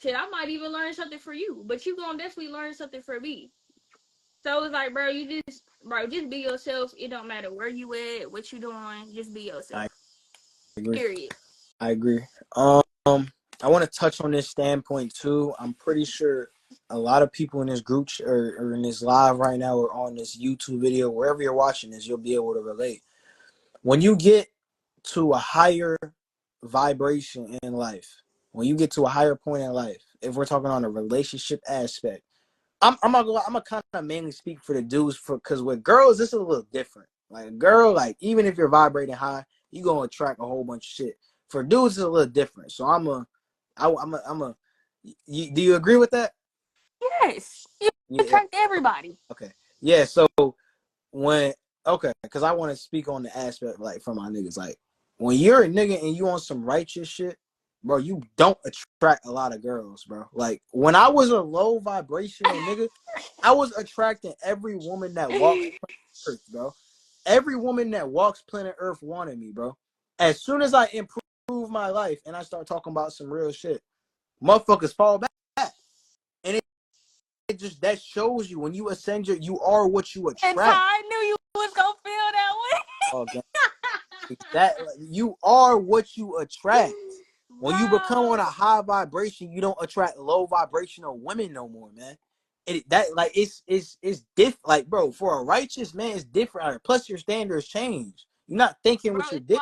Shit, I might even learn something for you, but you gonna definitely learn something for me. So it's like, bro, just be yourself. It don't matter where you at, what you doing, just be I yourself. agree. Period. I agree. Um, I want to touch on this standpoint too. I'm pretty sure a lot of people in this group or in this live right now or on this YouTube video, wherever you're watching this, you'll be able to relate. When you get to a higher vibration in life, when you get to a higher point in life, if we're talking on a relationship aspect, I'm not gonna I'm gonna kind of mainly speak for the dudes for because with girls this is a little different. Like a girl, like even if you're vibrating high, you gonna attract a whole bunch of shit. For dudes, it's a little different. So I'm a. Do you agree with that? Yes, you Yeah. attract everybody. Okay. Yeah. So when okay, because I want to speak on the aspect like from my niggas. Like when you're a nigga and you on some righteous shit, bro, you don't attract a lot of girls, bro. Like when I was a low vibrational nigga, I was attracting every woman that walks Earth, bro. Every woman that walks planet Earth wanted me, bro. As soon as I improve my life and I start talking about some real shit, motherfuckers fall back. And it just that shows you when you ascend you are what you And attract. I knew you was gonna feel that Okay. That you are what you way. attract. When you become on a Bro. high vibration, you don't attract low vibrational women no more, man. That like it's different. Like, bro, for a righteous man, it's different. Plus, your standards change. You're not thinking Bro, what you did.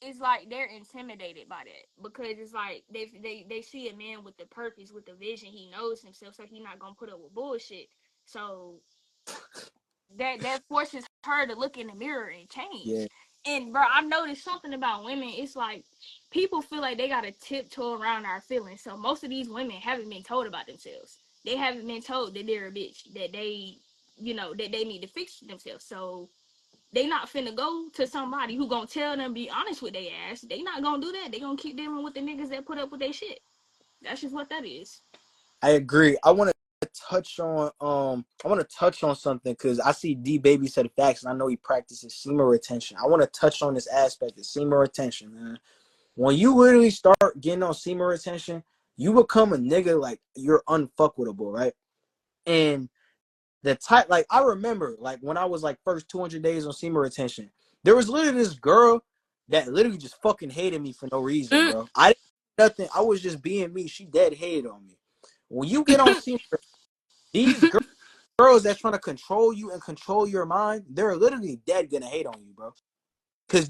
it's like they're intimidated by that because it's like they see a man with the purpose, with the vision. He knows himself, so he's not gonna put up with bullshit. So that forces her to look in the mirror and Yeah, change. And bro, I've noticed something about women. It's like people feel like they gotta tiptoe around our feelings. So most of these women haven't been told about themselves. They haven't been told that they're a bitch, that they, that they need to fix themselves. So they not finna go to somebody who gonna tell them be honest with their ass. They not gonna do that. They gonna keep dealing with the niggas that put up with their shit. That's just what that is. I agree. I want to touch on something because I see D Baby said facts, and I know he practices semen retention. I want to touch on this aspect of semen retention, man. When you literally start getting on semen retention, you become a nigga like you're unfuckable, right? And the type, like I remember, like when I was like first 200 days on semen retention, there was literally this girl that literally just fucking hated me for no reason, Mm. bro. I didn't do nothing. I was just being me. She dead hated on me. When you get on semen, these girls that's trying to control you and control your mind, they're literally dead gonna hate on you, bro. Because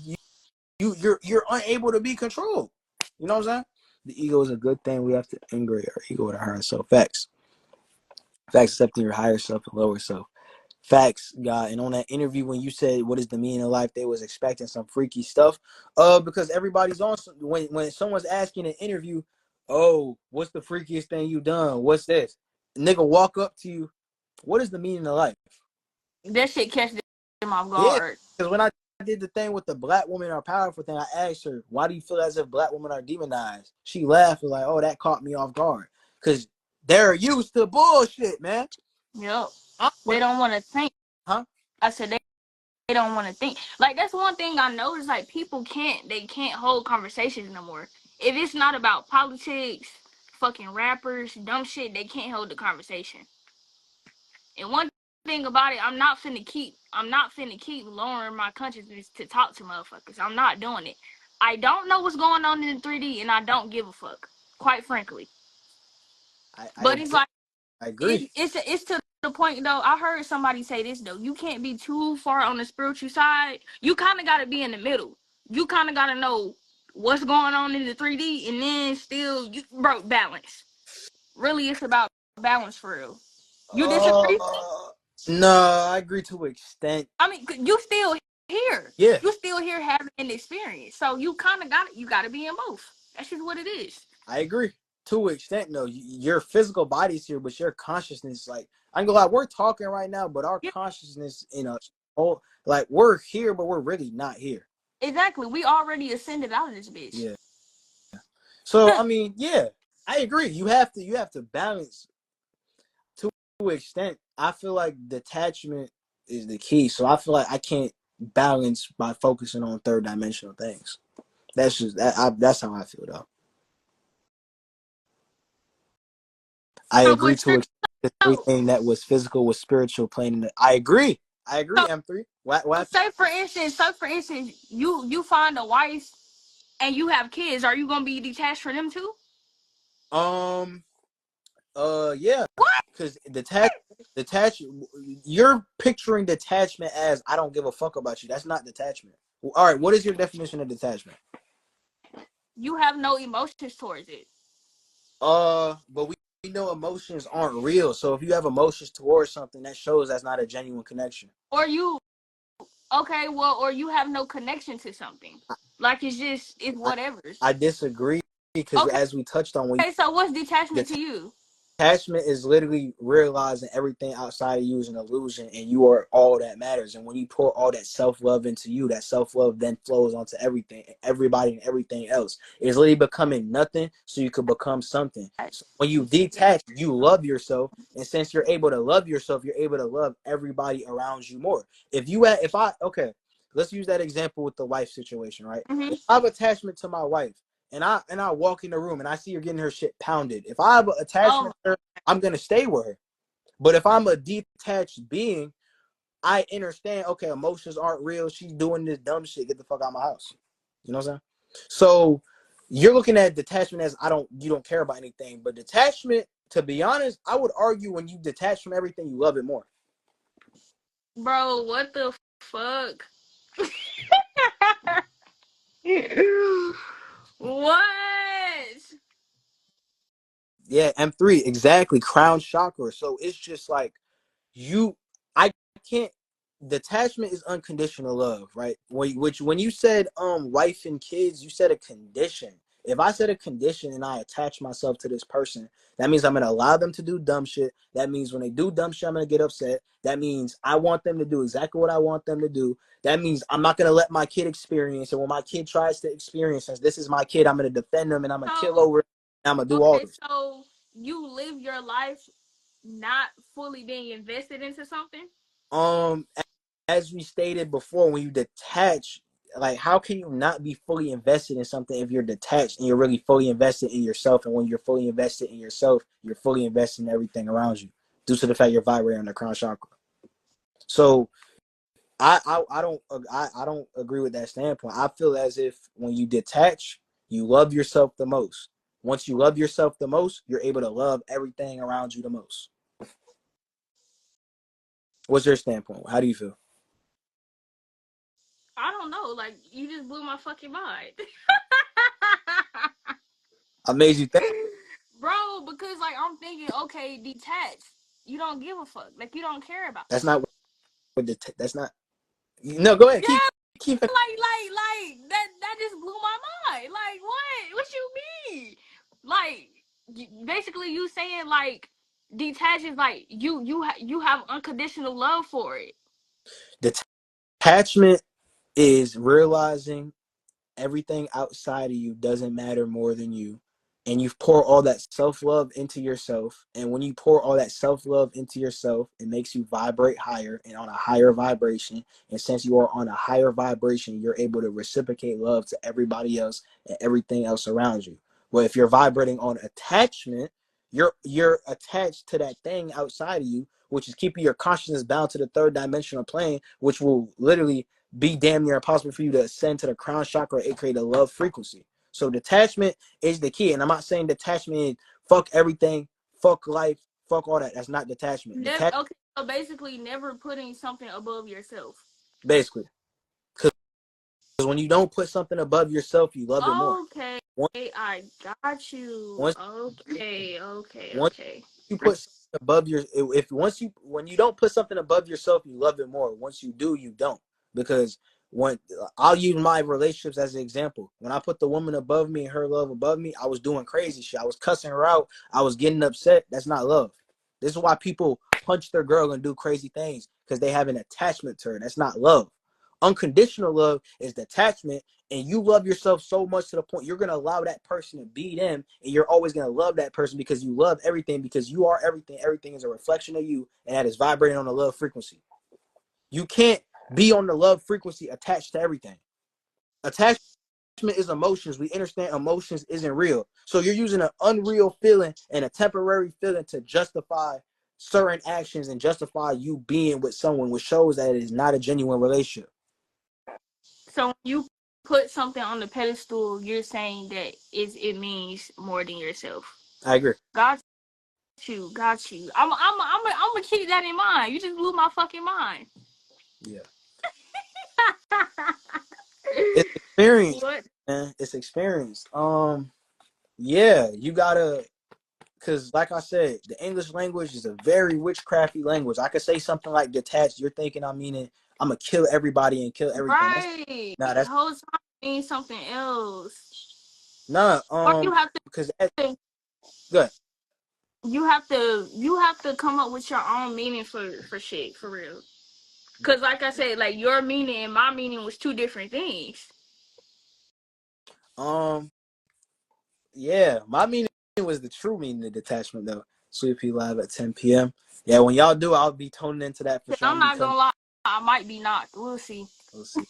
you're unable to be controlled. You know what I'm saying? The ego is a good thing. We have to integrate our ego with our higher self. Facts. Facts, accepting your higher self and lower self. Facts, God. And on that interview, when you said what is the meaning of life, they was expecting some freaky stuff. Because everybody's on when someone's asking an interview, oh, what's the freakiest thing you done? What's this? Nigga walk up to you, what is the meaning of life? That shit catch them off Yeah, guard. because when I did the thing with the black women are powerful thing, I asked her, why do you feel as if black women are demonized? She laughed and like, oh, that caught me off guard. Because they're used to bullshit, man. Yep. I'm They don't want to think. huh? I said they don't want to think. Like that's one thing I noticed. Like people can't hold conversations no more. If it's not about politics, fucking rappers, dumb shit, they can't hold the conversation. And one thing about it, I'm not finna keep lowering my consciousness to talk to motherfuckers. I'm not doing it. I don't know what's going on in the 3D, and I don't give a fuck, quite frankly. I But it's agree. like I agree. it's to the point though. I heard somebody say this though. You can't be too far on the spiritual side. You kind of got to be in the middle. You kind of got to know what's going on in the 3D, and then still you broke balance. Really, it's about balance for real. You Uh, disagree? no, I agree to an extent. I mean, you still here. Yeah, You still here having an experience. So you kind of got it. You got to be in both. That's just what it is. I agree to an extent. No, your physical body's here, but your consciousness, like I'm gonna lie, we're talking right now, but our Yeah, consciousness in a whole, like we're here, but we're really not here. exactly. We already ascended out of this bitch. Yeah. So I mean, yeah, I agree. You have to balance to an extent. I feel like detachment is the key. So I feel like I can't balance by focusing on third dimensional things. That's just that's how I feel though. I So agree with to so, everything that was physical was spiritual plane. I agree. I agree. so M3. What? say for instance, you find a wife and you have kids. Are you gonna be detached from them too? Um. Yeah. What? Because detach. You're picturing detachment as I don't give a fuck about you. That's not detachment. All right. What is your definition of detachment? You have no emotions towards it, But we know emotions aren't real. So if you have emotions towards something, that shows that's not a genuine connection. or you okay? Well, or you have no connection to something. Like it's I, whatever's. I disagree because Okay, as we touched on, when so what's detachment the to you? attachment is literally realizing everything outside of you is an illusion and you are all that matters. And when you pour all that self-love into you, that self-love then flows onto everything, everybody and everything else. It's literally becoming nothing so you could become something. So when you detach, you love yourself. And since you're able to love yourself, you're able to love everybody around you more. Okay, let's use that example with the wife situation, right? Mm-hmm. If I have attachment to my wife, and I walk in the room and I see her getting her shit pounded. If I have an Oh, attachment to her, I'm gonna stay with her. But if I'm a detached being, I understand. Okay, emotions aren't real. She's doing this dumb shit. Get the fuck out of my house. You know what I'm saying? So you're looking at detachment as you don't care about anything. But detachment, to be honest, I would argue when you detach from everything, you love it more. bro, what the fuck? What? Yeah, M3 exactly. Crown chakra. So it's just like you I can't detachment is unconditional love, right? When you said wife and kids, you said a condition. If I set a condition and I attach myself to this person, that means I'm going to allow them to do dumb shit. That means when they do dumb shit, I'm going to get upset. That means I want them to do exactly what I want them to do. That means I'm not going to let my kid experience. And when my kid tries to experience, since this is my kid, I'm going to defend them and I'm going to kill So over it. And I'm going to do all okay, this. so you live your life not fully being invested into something. Um, as we stated before, when you detach, like how can you not be fully invested in something if you're detached and you're really fully invested in yourself? And when you're fully invested in yourself, you're fully invested in everything around you, due to the fact you're vibrating on the crown chakra. So I don't agree with that standpoint. I feel as if when you detach, you love yourself the most. Once you love yourself the most, you're able to love everything around you the most. What's your standpoint? How do you feel? I don't know. Like you just blew my fucking mind. I made you think. Bro, because like I'm thinking, okay, detached. You don't give a fuck. Like you don't care about. That's not what that's not. No, go ahead. Yeah, Keep. like that just blew my mind. Like what? What you mean? Like basically you saying like detached is like you have unconditional love for it. Detachment is realizing everything outside of you doesn't matter more than you. And you pour all that self love into yourself. And when you pour all that self love into yourself, it makes you vibrate higher and on a higher vibration. And since you are on a higher vibration, you're able to reciprocate love to everybody else and everything else around you. Well, if you're vibrating on attachment, you're attached to that thing outside of you, which is keeping your consciousness bound to the third dimensional plane, which will literally be damn near impossible for you to ascend to the crown chakra, aka the love frequency. So detachment is the key. And I'm not saying detachment is fuck everything, fuck life, fuck all that. That's not detachment. Never okay. So basically, never putting something above yourself. Basically. Because when you don't put something above yourself, you love it more. Okay, Once, I got you. once, once Okay. you put something above your, if once you, when you don't put something above yourself, you love it more. Once you do, you don't. Because when I'll use my relationships as an example, when I put the woman above me and her love above me, I was doing crazy shit. I was cussing her out. I was getting upset. That's not love. This is why people punch their girl and do crazy things, because they have an attachment to her. That's not love. Unconditional love is detachment, and you love yourself so much to the point you're going to allow that person to be them, and you're always going to love that person because you love everything, because you are everything. Everything is a reflection of you, and that is vibrating on the love frequency. You can't be on the love frequency attached to everything. Attachment is emotions. We understand emotions isn't real. So you're using an unreal feeling and a temporary feeling to justify certain actions and justify you being with someone, which shows that it is not a genuine relationship. So when you put something on the pedestal, you're saying that it means more than yourself. I agree. Got got you. I'm gonna keep that in mind. You just blew my fucking mind. Yeah. It's experience, What? man. It's experience. Yeah, you gotta, because like I said, the English language is a very witchcrafty language. I could say something like detached. You're thinking I'm meaning I'm gonna kill everybody and kill everything. That's Right. nah. The That's whole time means something else. nah. Or you have Because that's to good. you have to come up with your own meaning for shit for real. Cause like I said, like your meaning and my meaning was two different things. Um, yeah, my meaning was the true meaning of detachment though. Sweet Pea Live at 10 p.m. Yeah, when y'all do, I'll be toning into that for sure. I'm I'll be not cutting. gonna lie, I might be knocked. We'll see. We'll see.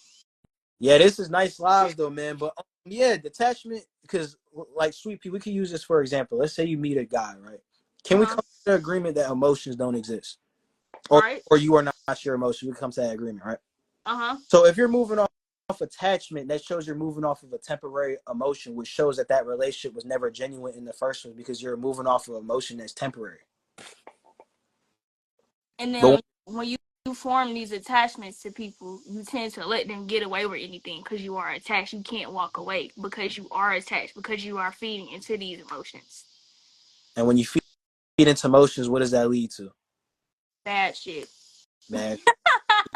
Yeah, this is nice lives though, man. But yeah, detachment, because like Sweet Pea, we could use this for example. Let's say you meet a guy, right? Can we Uh huh. come to an agreement that emotions don't exist, or Right. or you are not your emotion? We come to that agreement, right? Uh huh. So if you're moving off attachment, that shows you're moving off of a temporary emotion, which shows that that relationship was never genuine in the first one, because you're moving off of emotion that's temporary. And then But when you form these attachments to people, you tend to let them get away with anything because you are attached. You can't walk away because you are attached because you are feeding into these emotions. and when you feed into emotions, what does that lead to? Bad shit. Man,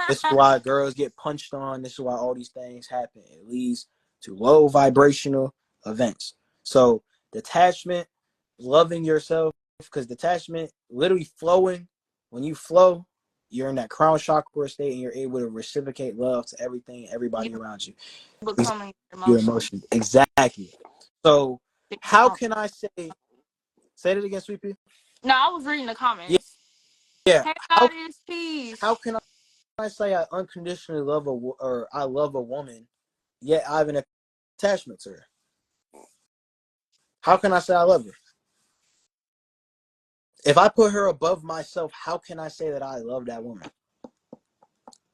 this is why girls get punched on. This is why all these things happen. It leads to low vibrational events. So detachment, loving yourself, because detachment literally flowing. When you flow, you're in that crown chakra state, and you're able to reciprocate love to everything, You everybody around you. becoming Your emotional. emotions, exactly. So how No, can I say that again, Sweet Pea? I was reading the Yeah, comments. yeah. Hey, How God is how peace. can I say I unconditionally love or I love a woman, yet I have an attachment to her? How can I say I love her? If I put her above myself, how can I say that I love that woman?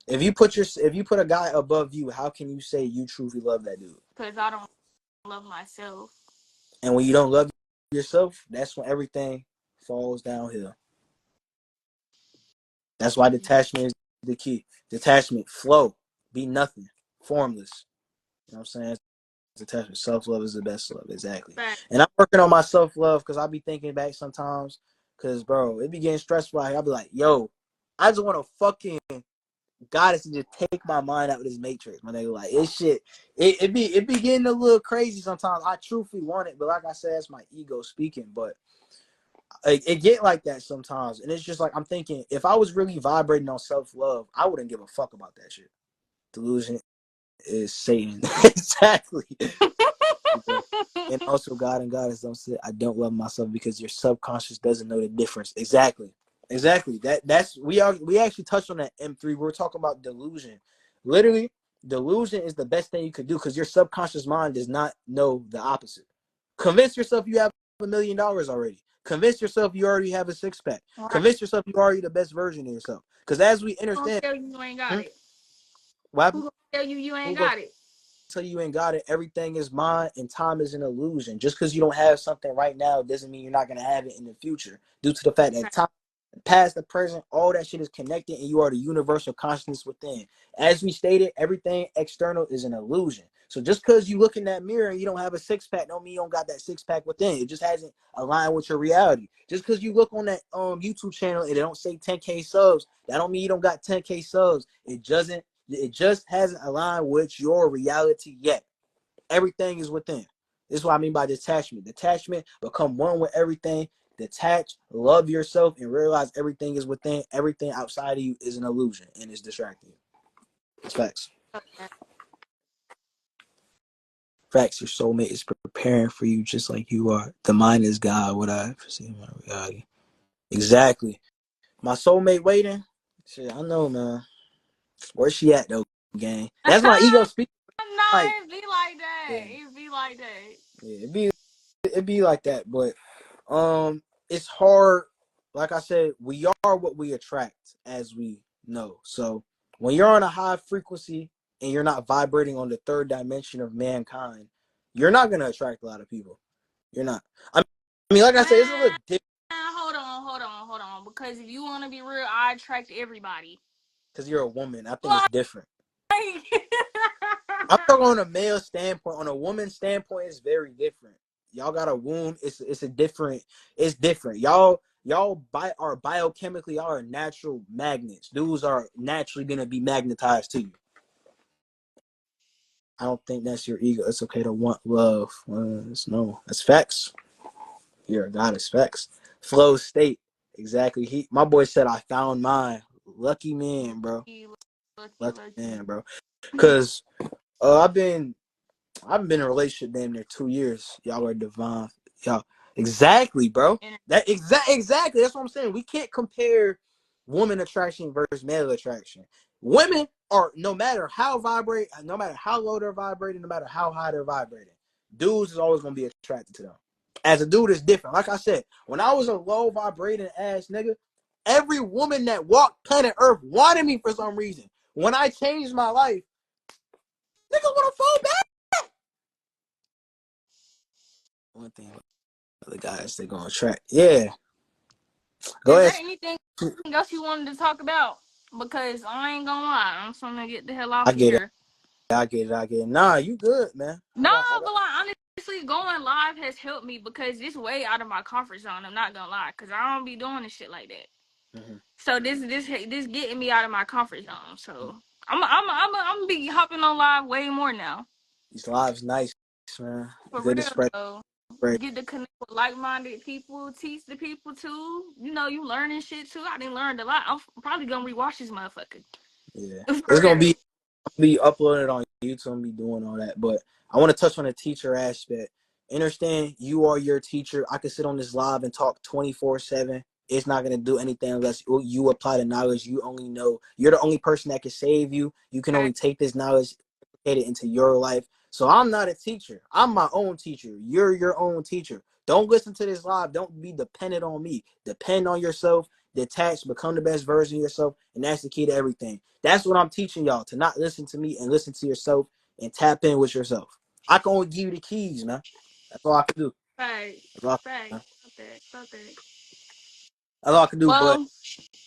If you put a guy above you, how can you say you truly love that dude? Because I don't love myself. And when you don't love yourself, that's when everything falls downhill. That's why detachment is the key. Detachment, flow, be nothing, formless. You know what I'm saying? Detachment, self love is the best love, exactly. But And I'm working on my self love because I be thinking back sometimes, because bro, it be getting stressful. I'll be like, yo, I just want to fucking goddess to just take my mind out of this matrix, my nigga. Like it shit, it be getting a little crazy sometimes. I truthfully want it, but like I said, that's my ego speaking. But it get like that sometimes, and it's just like I'm thinking, if I was really vibrating on self love, I wouldn't give a fuck about that shit. Delusion is Satan, exactly. And also, God and Goddess don't say I don't love myself because your subconscious doesn't know the difference. Exactly, exactly. That's we actually touched on that M3. We were talking about delusion. Literally, delusion is the best thing you could do because your subconscious mind does not know the opposite. Convince yourself you have $1 million already. Convince yourself you already have a six pack. right. Convince yourself you already the best version of yourself. Because as we Who gonna understand, tell you ain't got hmm, it? what Who gonna tell you who ain't gonna got it? tell you ain't got it? Everything is mine, and time is an illusion. Just because you don't have something right now doesn't mean you're not gonna have it in the future. Due to the fact that time, past, the present, all that shit is connected, and you are the universal consciousness within. As we stated, everything external is an illusion. So just because you look in that mirror and you don't have a six pack, don't mean you don't got that six pack within. It just hasn't aligned with your reality. Just because you look on that YouTube channel and it don't say 10K subs, that don't mean you don't got 10K subs. It just hasn't aligned with your reality yet. Everything is within. This is what I mean by detachment. Detachment, become one with everything. Detach, love yourself, and realize everything is within. Everything outside of you is an illusion and it's distracting you. It's facts. Facts. Your soulmate is preparing for you just like you are. The mind is God. What I perceive my reality. Exactly. My soulmate waiting. Shit, I know, man. Where's she at though, gang? That's my ego speaking. Like, No, it be like that. yeah, It be like that. yeah, it be like that, but it's hard. Like I said, we are what we attract, as we know. So when you're on a high frequency and you're not vibrating on the third dimension of mankind, you're not gonna attract a lot of people. You're not. I mean, like I said, it's a Man, little different hold on. Because if you want to be real, I attract everybody. because you're a woman. I think it's Like, different. I'm talking on a male standpoint. On a woman's standpoint, it's very different. Y'all got a womb. It's a different. It's different. Are biochemically, y'all are natural magnets. Dudes are naturally gonna be magnetized to you. I don't think that's your ego. It's okay to want love. No, that's facts. You're a goddess. Facts. Flow state. Exactly. My boy said I found mine. Lucky man, bro. lucky, Lucky lucky. man, bro. Cause I've been in a relationship damn near 2 years. Y'all are divine. Y'all exactly, bro. And Exactly. That's what I'm saying. We can't compare woman attraction versus male attraction. Women are no matter how low they're vibrating, no matter how high they're vibrating, dudes is always gonna be attracted to them. As a dude, it's different. Like I said, when I was a low vibrating ass nigga, every woman that walked planet Earth wanted me for some reason. When I changed my life, niggas wanna fall back. One thing the guys they gonna track. Yeah. Go is there ahead. anything else you wanted to talk about? Because I ain't gonna lie, I'm trying to get the hell I off of get it. here. I get it. Nah, you good, man. No, I got but like honestly, going live has helped me because it's way out of my comfort zone. I'm not gonna lie, because I don't be doing this shit like that. mm-hmm. So this getting me out of my comfort zone. So I'm gonna be hopping on live way more now. These lives nice, man. For Good to real spread though. Right. get to connect with like-minded people, teach the people too. You know, you learning shit too. I didn't learn a lot. I'm probably gonna rewatch this motherfucker. Yeah. It's For gonna real. be uploaded on YouTube and be doing all that. But I want to touch on the teacher aspect. Understand you are your teacher. I could sit on this live and talk 24/7. It's not gonna do anything unless you apply the knowledge. You only know you're the only person that can save you. You can only take this knowledge, get it into your life. So I'm not a teacher. I'm my own teacher. You're your own teacher. Don't listen to this live. Don't be dependent on me. Depend on yourself. Detach. Become the best version of yourself, and that's the key to everything. That's what I'm teaching y'all, to not listen to me and listen to yourself and tap in with yourself. I can only give you the keys, man. That's all I can do. Right. That's all I can do, Right. man. About that. That's all I can do, but Well,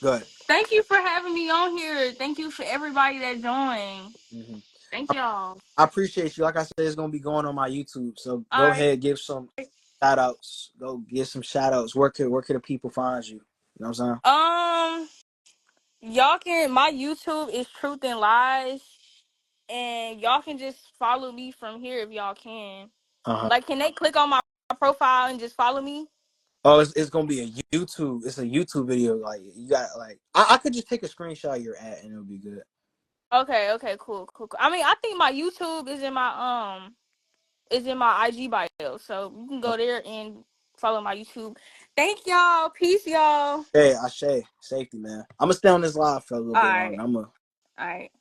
go ahead. thank you for having me on here. Thank you for everybody that joined. Mm-hmm. Thank y'all. I appreciate you. Like I said, it's going to be going on my YouTube. So All go right. ahead, give some shout outs. Go give some shout outs. Where could the people find you? You know what I'm saying? Y'all can. My YouTube is Truth and Lies, and y'all can just follow me from here if y'all can. Uh-huh. Like, can they click on my profile and just follow me? Oh, it's gonna be a YouTube. It's a YouTube video. Like you got like I could just take a screenshot of your ad and it'll be good. Okay. Okay. Cool. Cool. Cool. I mean, I think my YouTube is in my IG bio, so you can go there and follow my YouTube. Thank y'all. Peace, y'all. Hey, Ashay, safety, man. I'm gonna stay on this live for a little All bit longer. right. I'm gonna All right.